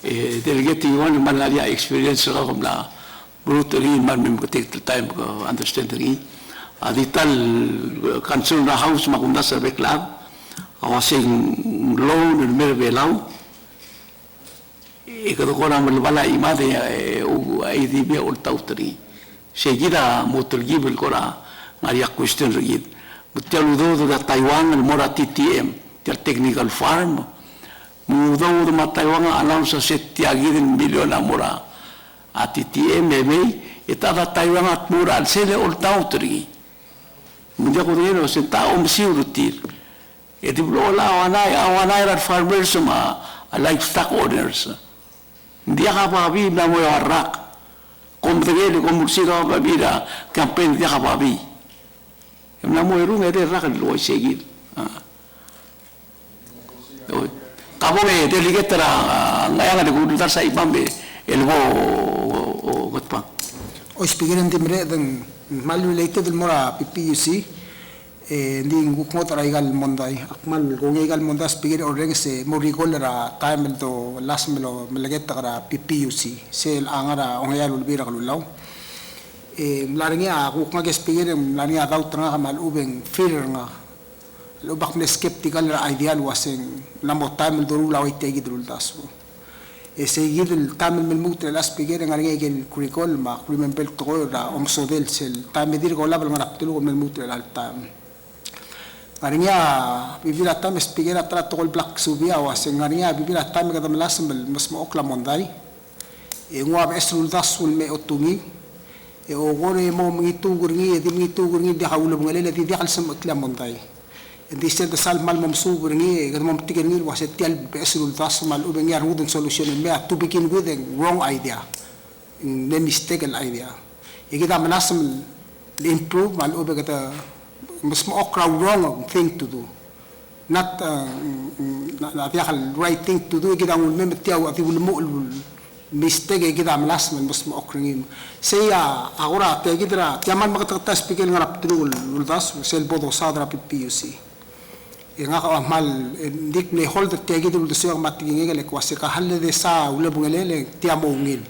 delegate one malaria experience ra komla brutally man mem take the time to understand ri adital council na house makunda survey club awasing loan and merbelau ikado kona malbala imade idb ul tautri seguida motor gibel kora maria question ri mutaludo da Taiwan el mora TTM der technical farm mudah untuk mataiwan alam sesetiagi dan milion amora ATTM mei itu ada Taiwan atmura alsele oltau teri mudah kodero senta siu rutir itu berolah awanai rat farmers sama livestock owners dia kapabi namu warak komtegel komursira babira campaign dia kapabi namu irung ada rak lo segil kamu delegate tera ngayang ada kudutar sa ibang elbo gotpa. O speaker ng timbre ng mal related del mora PPUC hindi ngukmo tara igal monday akmal kung igal monday speaker oreng se morigol ra time to last melo melaget tara PPUC sel angara ongayal ulbira kalulaw laringa ako nga speaker laringa daw tanga kamal ubeng fear nga lubak na skeptical na ideal wasing namo tamil dulu laway tegi dulu dasmo sige dul tamil milmutre las pigere nga ngegel kurikol ma kurimen pel to ra omsodel sel tamil dir ko labal nga raptulo milmutre al tam arinya bibila tam spigera tra to black subia wasing arinya bibila tam ga damlas mas mo okla monday ngwa esrul dasul me otungi ogore mo ngitu gurngi di hawlo ngale di kal sam okla monday Hindi siya dasal mal mamsubur ngi, gan mam tigan ngi was tial besul tas mal ubeng yar wooden solution me to begin with a wrong idea, the mistaken idea. Ikita manasam improve mal ubeng kata mas mo okra wrong thing to do, not the right thing to do. Ikita ngul me tiaw ati ulmo mistake ikita manasam mas mo okra ngi. Saya agora te ikita tiaman makatatas pikir ngarap tulul uldas sel bodo sadra PPUC. Yang aku amal dik ne hold tegi dulu sesuatu mati ngel kuasa kahal de sa ula bungelele tiamo ngil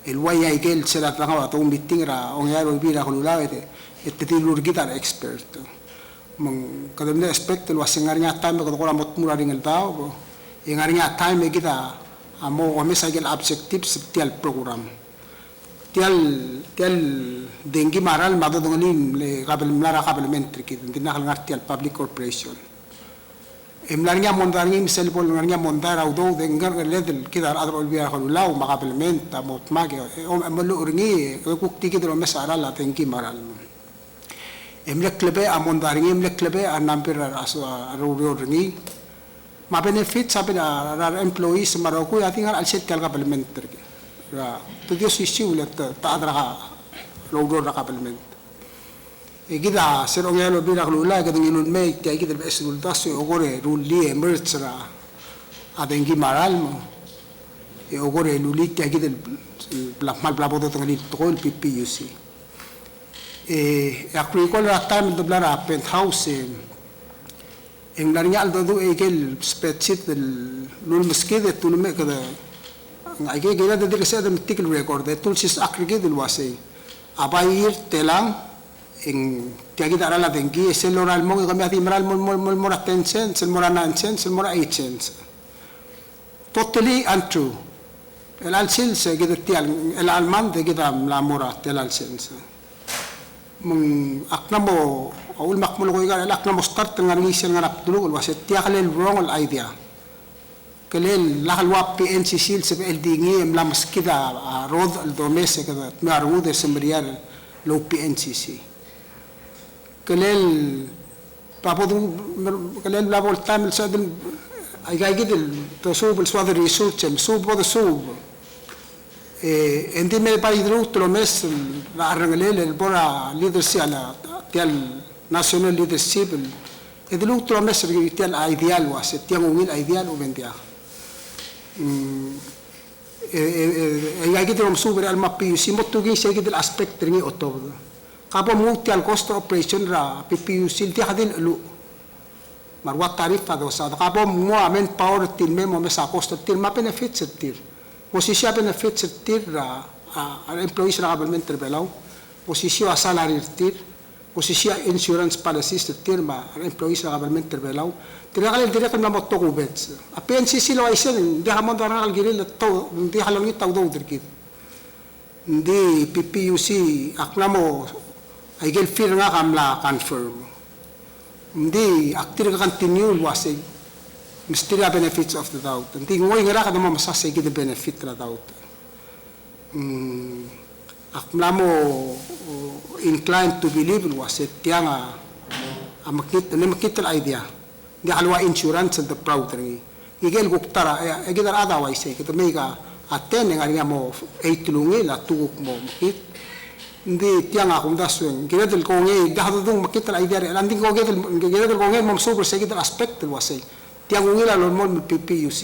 el waya igel sera tanga atau meeting ra ongaro bira kulula ete tilur gitar expert mong kadang ne expect lu asengarnya time ko ko mot mura ringel tao engarnya time kita amo omesa gel objectives tial program tial dengi maral mado dongin le kabel mlara kabel mentri kit dinakal ngartial public corporation Emlarnya mondarnya misal pol ngarnya mondar audo dengar ledel kita ada olbia kalau lau makaplementa mot mage amelu ringi kukti kita lo mesara la tenki maral emlek klebe amondarnya emlek klebe anampir aso ro ringi ma benefit sabe ra employees maroku ya tingal al set kal kaplementer ra to dio sisiu le ta adra ro kaplementer Kita serong yalo bira kalula kita ngilun me tiai kita besul tasu ogore ruli emerge ra adengi maral mo ogore luli tiai kita mal blabodo tangali tol PPUC Agricol at time doblara penthouse en la niña aldo egel spreadsheet del lul meskide tulume kada ngai ke gela de dirse de tickle record de tulsis aggregate del wase abayir telang en tiagi dara la dengi ese loral mo kami ati moral mora 10 cents el mora 9 cents el mora 8 cents totally untrue el alsil se gede tial el alman de geda la mora tel alsil aknamo awul makmul ko igal aknamo start ng initial nga rapdulog was tiya kalel wrong idea kalel lahalwa PNCC se LDNG am lamas kida rod al domese kada maru de sembrial lo PNCC kalel papodu kalel la volta mil sadel ay gidel to sub el swad research em sub bod sub endi me pa idru to mes la arrangelel el bora leadership ala tial national leadership edlu to mes tial ideal was tiang ungil ideal u vendia ay gidel sub al mapi simotu gi se gidel aspect ringi otob kapo muti al cost operation ra PPUC ti hadil lu marwa tarifa do sa kapo mo amen power til memo mesa cost til ma benefits til posisya benefits til ra al employees ra government belau posisya salary til posisya insurance policies til ma al employees ra government belau tiragal direct na motto kubets a PNCC lo aisen de hamon dara al giril to di halongi taw do dirkit di PPUC aklamo ay gel fir nga kamla confirm hindi active continue wase mystery benefits of the doubt hindi ngoy nga kada mo masasay gid benefit la doubt aklamo inclined to believe wase tianga makita la idea di halwa insurance and the proud ringi igel guktara igel otherwise kita mega aten nga mo 8 tulungi la tuguk mo makit hindi tiang akong daswen kaya del konge dahado dung makita la idea landing ko kaya del konge mom super sa kita aspect wasay tiang ngila lon mo PPUC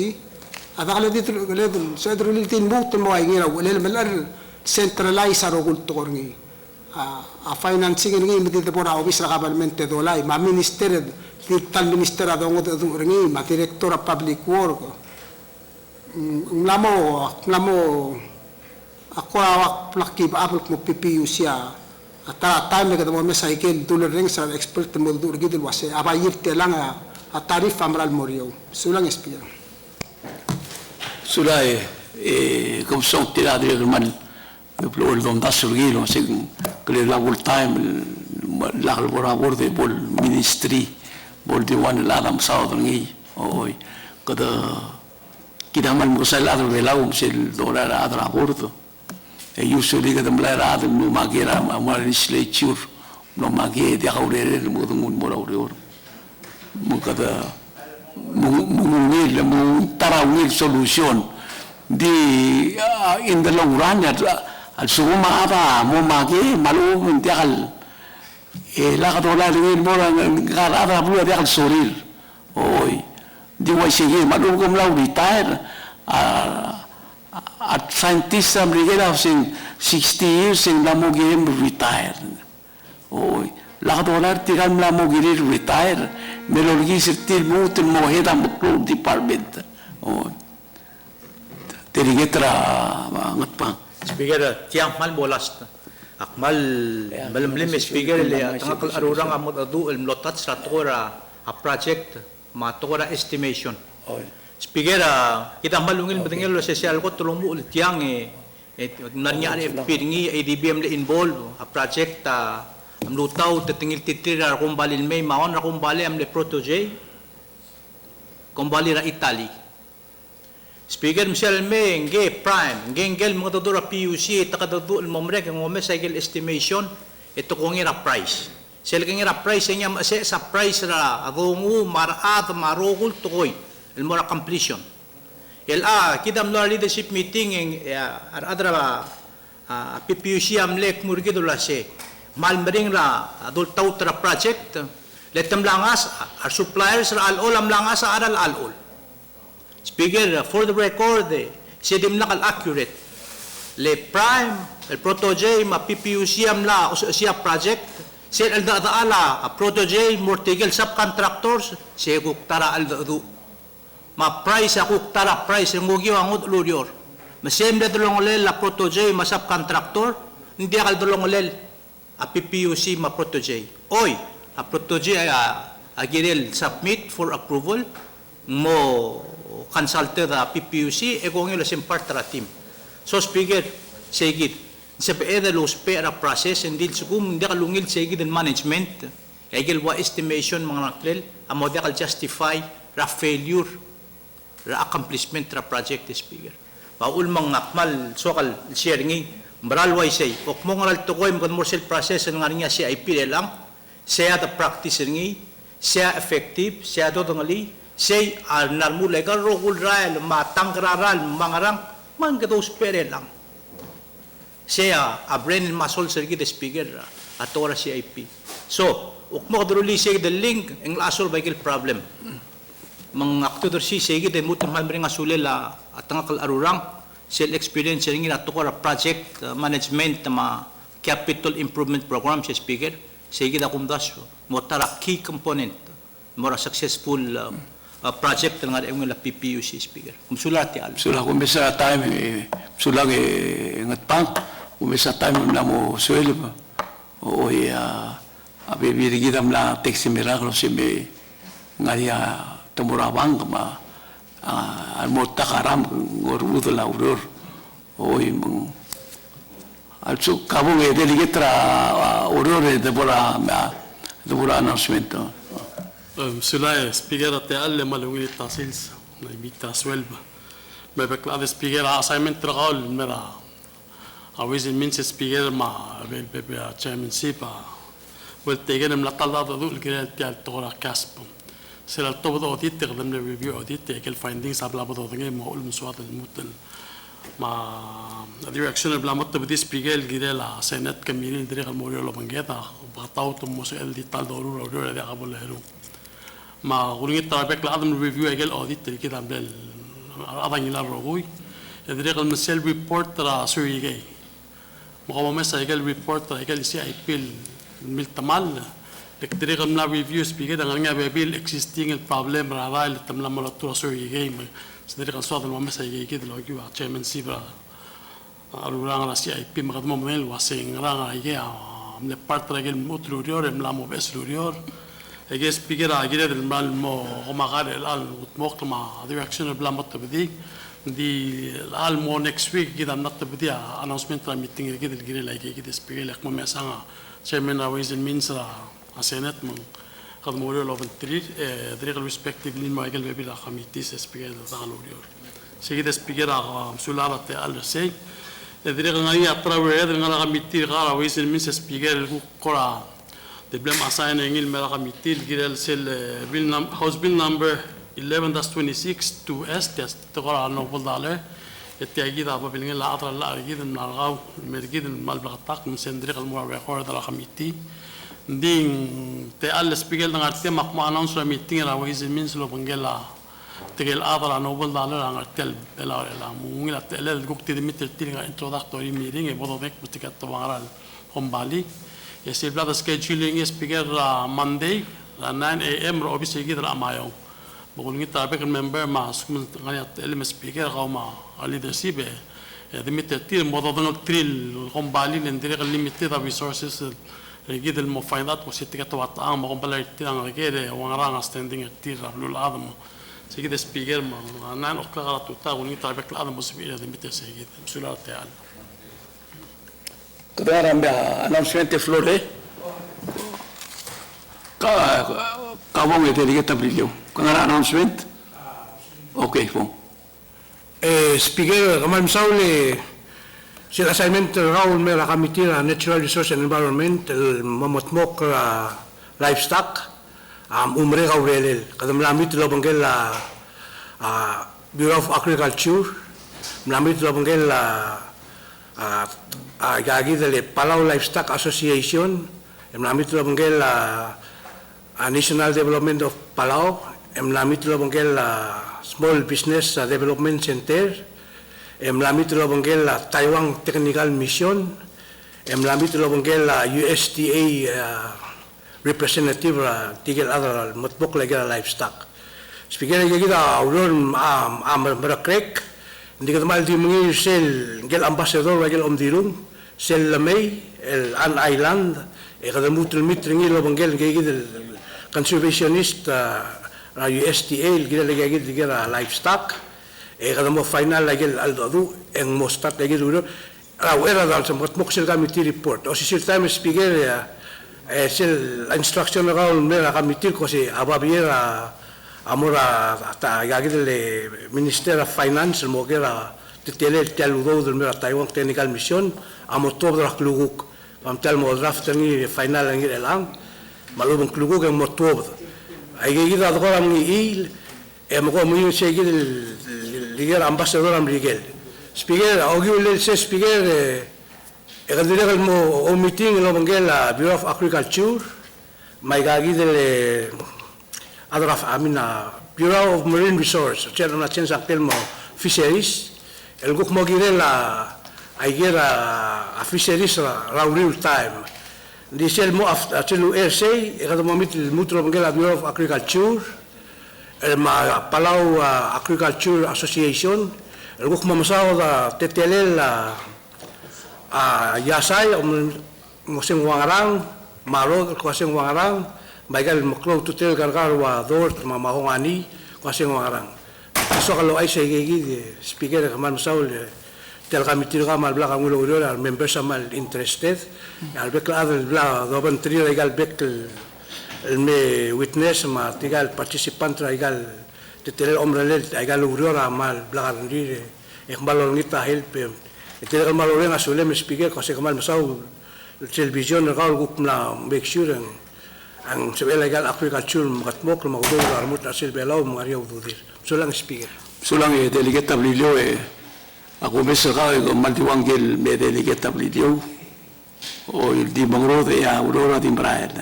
ada kala dito level sa drilitin mut mo ay ngira wala melar centralize aro kulto ngi a financing ngi medito por a office la government dolay ma minister tal minister adong ngi ma director of public work lamo ako awak plakib apel mo PPUC ata time kada mo mesaikel dollar ring sa expert mo dur gidel wase abayir telang a tarif amral morio sulang espia sulai comme son tira de man de plor don da surgilo según que la full time la labor de bol ministry bol de one la dam south ngi oi kada kidamal musal de la sil dollar adra bordo usually kada mlara adam no magira ma legislature no magi dia kaurere mo dungun mo raur mo kada mo tarawil solution di in the long run al suma apa mo magi malu dial la kadola rin mo gara bulu dial sorir oi di wa sige malu kom lau retire at scientist am rigela sing 60 years sing la mo game retire oi la dollar tiran la mo giri retire melorgi sirtil mut mo heda mo department oi terigetra ngat pa speaker tiang mal bolas akmal malamlim speaker le tangkal arurang amot adu el lotat stratora a project matora estimation speaker kita malungil betingil lo social ko tulong mo ulit tiang nanyari piringi ADBM le involve a project am lutaw tetingil titira kumbali may maon ra kumbali am le protege kumbali ra Italy speaker Michelle May nge prime ngengel mga dodora PUC takadodol momrek ng cycle estimation ito kung ira price sel kang ira price nya sa price ra agongu maraat marogul tukoy el mora completion kidam lo leadership meeting adra PPUC amlek murgido la se malmering ra adol tautra project letem langas our suppliers ra al am langas aral al speaker for the record sidim nakal accurate le prime el protege ma PPUC amla sia project se al da ala protege mortigel subcontractors se kuktara al du ma price kuktara price ngogyo angot lurior ma semble dolongolel la protege ma subcontractor hindi akal dolongolel a PPUC ma protege oy a protege a girel submit for approval mo consulted a PPUC e kung ilo simpartara team so speaker segit sa peeda los pera process hindi sugum hindi kalungil segit and management egel wa estimation mga naklel amo de kal justify ra failure ra accomplishment ra project speaker baul mga nakmal sokal sharing maral way say ok mo ngal to koy commercial process ng nga CIP lang siya the practice ngi siya effective siya do ngali say narmulay ka rogul rail matangkraral mangarang man gatos pere lang siya a brain muscle circuit speaker atora CIP so ukmo druli say the link ang asol vehicle problem mang aktor si say gid mut man bring asulela atang arurang sel experience ring atokora project management ma capital improvement program si speaker say gid akum dasyo mo tara key component more successful project ng la PPUC speaker. Kumsulat ya. Sulah kumisa time sulang ngat pang kumisa time na mo suelo ba. O ya abibiri gidam la taxi milagro si me ngaria temurabang ma mo takaram ngorudo la uror. Oy mong alsu kabung delegetra uror de bora announcement. Sula speaker تعلم malungil tasils na ibita swelba may bakla speaker assignment tragal mera awizin min speaker ma bel bebe chairmanship wel tegen am laqalla dul gel tial tora kasp sila tobo audit tqdam le review audit kel findings abla bodo ngem mo ul muswat al mutal ma direction bla mot bdi speaker gidela senat kamilin direk al morio lo bangeta batawtum musel di tal dorura de qabul helu ما قولين الطرابق لازم ريفيو اجل اوديت كده عمل اظن الى الرغوي ادريق المسل ريبورت را سوري جاي مقام مسا اجل ريبورت اجل سي اي بي الملتمال ادريق الملا ريفيو سبي كده غنيا بيل اكزيستينج البروبلم را را اللي تملا مرتو سوري جاي ادريق الصوت المسا جاي كده لو جوا تشيرمان سيبرا الوران را سي اي بي مقدمه من واسين را جاي عمل بارت اجل موتلوريور ملامو بس لوريور اجي سبيكر اجي المال مو هما قال الان وتموقت مع دايركشن بلا مطبدي دي الان مو نكست ويك كده نطبدي اناونسمنت ميتينج كده الجري لايك كده سبيكر لك مو مسا chairman ويز المينس اسينات من قد موريو لو فنتري دريق ريسبكتيفلي ما يقل بلا كوميتي سبيكر دالوريو سي كده سبيكر مسؤول تاع سي دريق غني اطراوي هذا غني كوميتي غارا ويز المينس سبيكر الكره the blame assigning il mera committee girel sel house bill number 11-26 to s test تقرا انه بالله التاكيد ابو بلين لا اطر لا اكيد من الغاو مرجيد المبلغ الطاق من سندريق الموضوع خور ده كوميتي دين تال سبيكل نغارتي مقما انونس ميتين را ويز مينس لو بنجلا تقل اطر انه بالله نغارتل بلا لا مو لا الوقت دي متر تيغا انتروداكتوري ميتينغ بودو بك بتكت طبعا هم بالي يصير بلا سكيدجولينج سبيكر ماندي 9 AM روبي سيجي در امايو بقول ني تابع الممبر ما سكون غني ال سبيكر او ما ليدرشيب دمت تير موضوع تريل هم بالي ندير ليميتد ريسورسز ريجيد المفايدات وسيتك توقع ما هم بلا تيران غير ورانا ستاندينج تير قبل العظم سيجي سبيكر ما انا اقرا غلط تاع ني تابع العظم مسبيل دمت سيجي مسؤول تاع Kedengaran dia announcement flore. Kawang itu kita beliau. Kedengaran announcement? Okay, pun. Speaker, kamal misauli si assignment raul mera committee na natural resource and environment mamotmok livestock umre gaurelel kadam lamit lo bangel Bureau of Agriculture lamit lo bangel gagi dele Palau Livestock Association emlamit lo bangel National Development of Palau emlamit lo bangel Small Business Development Center mlamit lo bangel la Taiwan Technical Mission, mlamit lo bangel la USDA representative la tigel adal matbok lagi la livestock. Speaker lagi kita ulun merakrek, hindi kita mal di mengi sel gel ambassador lagi omdirung, sel lamay el an island, kada mutul mitringi lo bangel lagi kita conservationist USDA gila lagi kita livestock, kada mo final lagi aldo ang mo start lagi dulu. Era dal sa matbok sel committee report. O si sir time speaker sel instruction na kaul mera committee ko si ababiera amora ta gagil le Minister of Finance mo kera titele taludo del mera Taiwan Technical Mission amo tobra kluguk am tal mo draft ni final ang ilang malubong kluguk ang mo tob ay gida ko am ni mo ko mo se gil liger ambassador am ligel speaker ogi le se speaker kadire mo o meeting lo bangela Bureau of Agriculture may gagil le Adraf amina Bureau of Marine Resources, chero na chen saktel mo fisheries, el guk mo girela aigera a fisheries ra real time. Di sel mo after chelu RC, e kada mo mit mutro bangela Bureau of Agriculture, el ma Palau Agriculture Association, el guk mo masao da tetelel a yasay mo sing wangarang, maro ko sing wangarang. Baikal maklo tutel gargar wa dort mamahongani kasi ngarang so kalau ay say gigi speaker kaman saul tel committee ka mal bla ka ngulo ulo members mal interested al bekla al bla doban trio legal bek el me witness ma tigal participant legal tetel omrele legal ulo mal bla ka ndire ek balon ngita help tel ka mal ulo asule me speaker kasi kamal saul television ka guk na make sure ang sebela legal agriculture makatmok na magudo armut asil belaw mga riyaw dudir. Sulang speaker. Sulang delegate tablilyo ako mesa ka maldiwangel me delegate tablilyo o di mangro de aurora di Brail.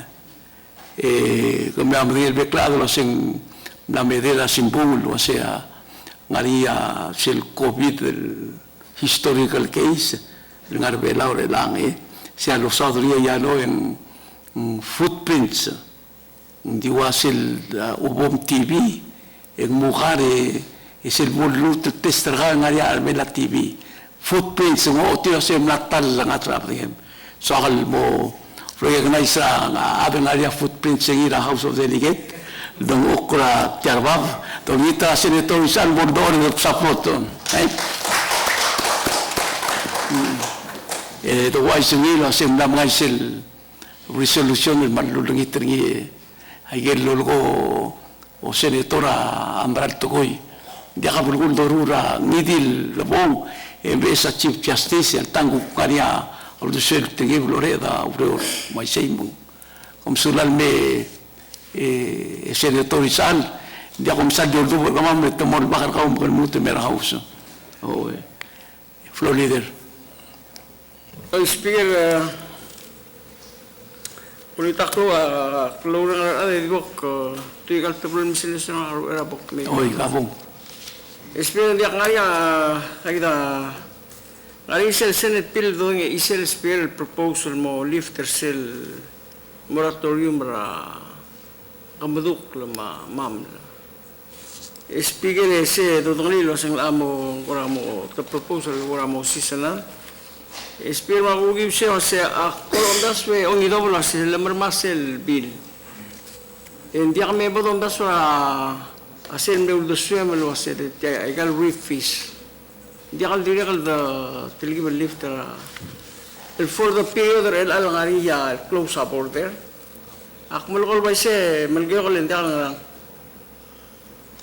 Kami amril beklado la sing na medela simbol o sea ngaria sil COVID el historical case ngar belaw le lang sia lo sadria ya no en footprints di wasil ubom TV ang mukha isil mulut testerga ngaya almela TV footprints ng otio sa mlatal lang atrapim so akal mo recognize ang abeng ngaya footprints ng ira House of Delegate dong okra tiarbab dong ita senator San Bordor ng sapoton the wise ngila sim na mga isil resolution del malulung itringi ayer lolgo o senatora Ambral Togoy dia ka bulgul dorura ngidil labo embesa chief justice el tangu karia o de sel tingi Florida uro mai seimung kom sulal me senator Isal dia kom sa jordo kamam met mol bakar ka umkal mutu mera house o floor leader speaker Kulita ko keluar ada di bok tiga tabel misalnya sana era bok ni. Oh, kabung. Speaker dia ngaya kita ngari sel Senate bill doing isel speaker proposal mo lifter sel moratorium ra kamaduk lama mam. Speaker ese dodongli lo sang amo kuramo the proposal kuramo seasonal. Speaker magugi siya kolondas we ongi dobla se lamar masel bill. Hindi kami ba dong daswa asen me uldo swem lo se egal reef fish. Hindi kal dire kal the tilgi bel lift for the period el alangariya close up order. Akmul kol ba se malgyo kol hindi kal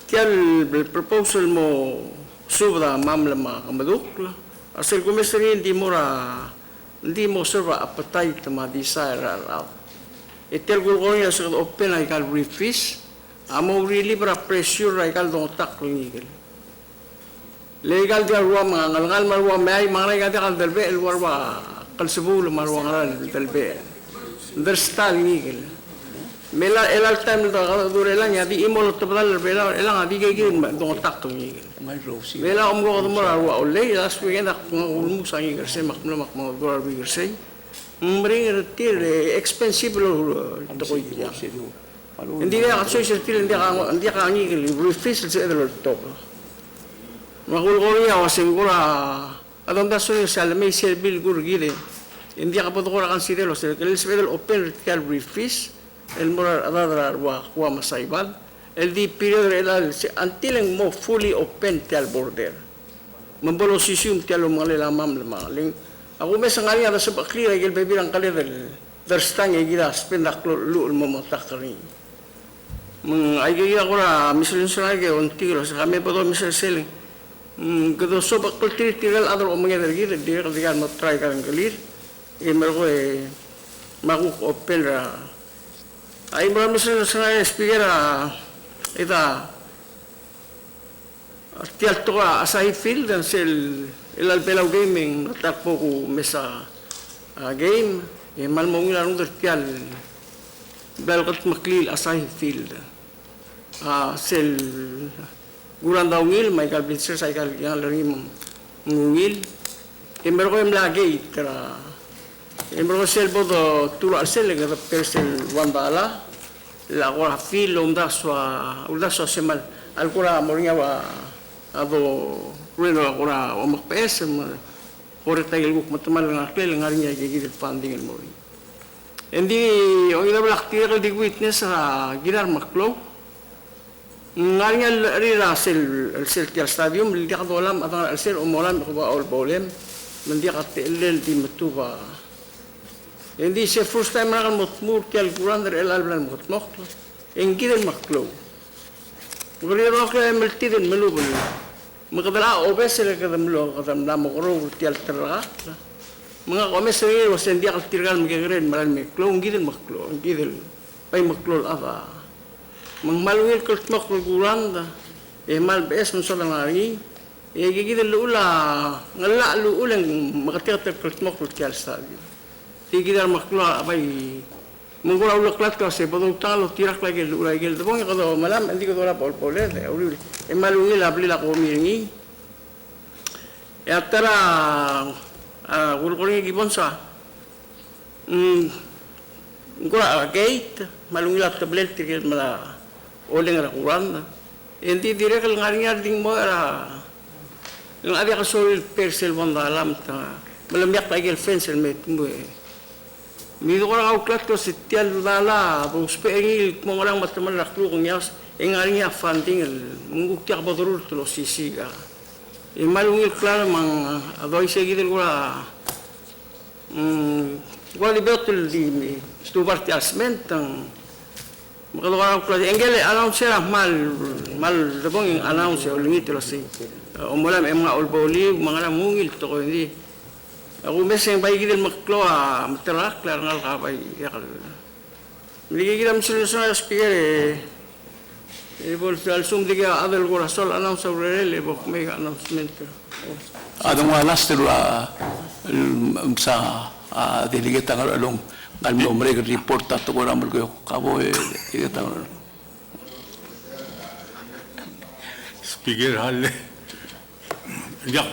Kial proposal mo subra mamlama kamaduk asal kumesari hindi mo serva appetite ma desire out. Itel gulgong ya sa open ay kal refresh amo really para pressure ay kal dong tak legal. Legal dia ruang ngal marwa may mga kal dalbe el warwa kal sebul marwa ngal dalbe. Understand legal. Mela elal time da dure lang ya di imol tabdal bela elang adi gigin dong tak to ni. Bela go do mara wa olle last weekend ak ulmu sangi gerse makmlo makmo dolar bi gerse. Mring retir expensive lo to ko ya. Hindi ka so til hindi ka ni refis sa edro top. Makul ko ya wasingura adonda so salme serbil gur gide. Hindi ka po ko kan sidelo sa el open retail refis. El moral adadra wa masaibal el di period relal until mo fully open tel border mambolo sisium tel mangale lamam lamaling ako mes ngari ada sebab clear gel bebilang kali der stang gira spendak lu mo takari meng ay gira ora misalin sa ge on tiro sa kami podo misal seling kedo sobak tigal adro mangeder gira dia mo try kan clear e mergo e magu open ra ay marami sila sa speaker ita tial to asay field dan sel ilal belaw gaming natakpo ko mesa game e malmong ilan under tial belkat maklil asay field sel guran daw ngil may kalbitser sa ikal yang larim ngil e meron ko yung lagi tara Embro sel bodo tulo sel nga persel wandala la gora filo undaso semal alcura moringa wa ado rueno gora o mapes ore tagil buk matamal nga kel ngarinya gigit funding el mori endi o ina blaktir di witness girar maklo ngarinya rira sel tia stadium li dolam atang sel umolam ko ba ol bolem mendi katel di metuba Hindi siya first time na mutmur kaya kurang dari elal mutmok. Enggi din maklo. Mugri ro kaya melti din melubul. Magdala obes sila kada melo kada namo ro kaya terra. Mga komes sila was hindi ka tirgal magigren malan maklo enggi din maklo. Enggi din pay maklo ava. Mang maluil kultmok kurang da. Mal bes mo sa langari. Gigi din lula ngala luulang makatikat kultmok kaya stadium. Tigidar maklo abay mengura ulak lat ka se bodong talo tirak lagi ulai gel debong ko malam andi ko dora pol pole uri emalungi labli la ko miringi ya tara gurguri gibonsa ngura gate malungi la tablet tigel mala oleng ra kuran endi direk ngarinya ding mo era ng adi ka sol persel wanda alam ta malamyak lagi el fence el met mo Mito ko lang outlet ko si Tial Lala, kung speengil, kung walang mataman naklo kong yas, ngari niya funding, mungkuktiak ba turul tulo sisiga. Malungil klaro mang adoy siya gitil ko na, kung libetul di stubart yasment, makalawa ko lang, engele announce siya, mal dabong yung announce, ulingit tulo si, umulam, mga olboli, mga namungil, to ko hindi, Ako meseng bayi kita maklo materak klar ngal ka bayi ya kal. Mili kita misalnya sa speaker bol sum diga adel ko rasol announce rele bok mega announcement. Adong last sa delegate ngal along ngal mo report ta to ko ramol ko kabo ita Speaker hal. Ya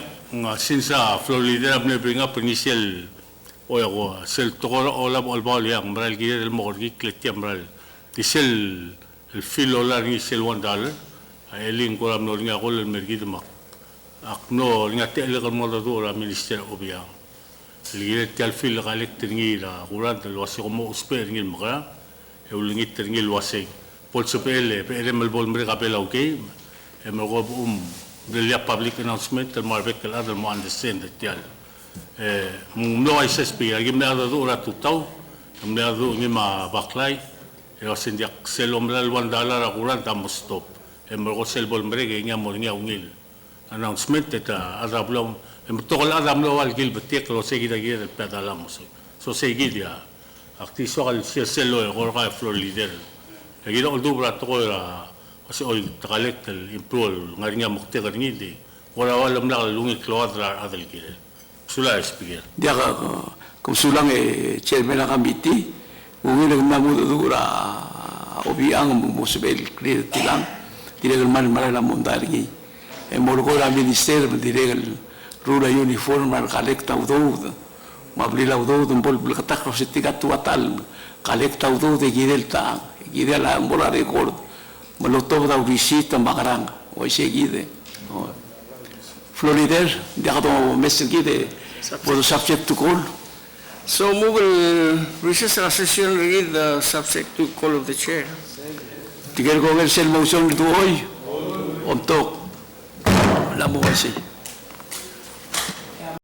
since Florida na bring up initial o sel tokora olab olbal yang maral gire el morgi kletia maral disel el filo la ni sel $1 elin ko ram no nga ko el mergi de mak akno nga tel ko mo do la minister obiang el gire tel fil galek tingi la kuran el wasi ko mo usper ngil maka e ulingit tingi el wasi pol sepele pele mel bol mere kapela okay e mo go the public announcement the market the other mo understand that yal no I says be agim na do ora tutau na do ngi ma baklay e osin yak selom la $1 akuran tamo stop e mo sel bol mrege nga mo nga ungil announcement ta adablo e to kol adamlo al gil betek lo seguida gida pedalamos so seguida akti so al selo e gorga flor líder e gida ol dubra to era kasi oy takalek improve ngarinya mukte garingi di wala walam la lungi kloadra adal gire sula speaker dia kung sulang chairman ng committee ungin nagnamudo dura obiang musibel clear tilang diregal man marala mondari e morgo la minister diregal rula uniform mar collecta udod mablila udod bol bulkatak rositigat tuatal collecta udod de gidelta gidela bola record malotov da visita magarang o seguide Florider diato mesel gide for the subject to call. So move will recess our session read the subject to call of the chair. Tiger ko el motion to hoy. Ontok. La mo kasi.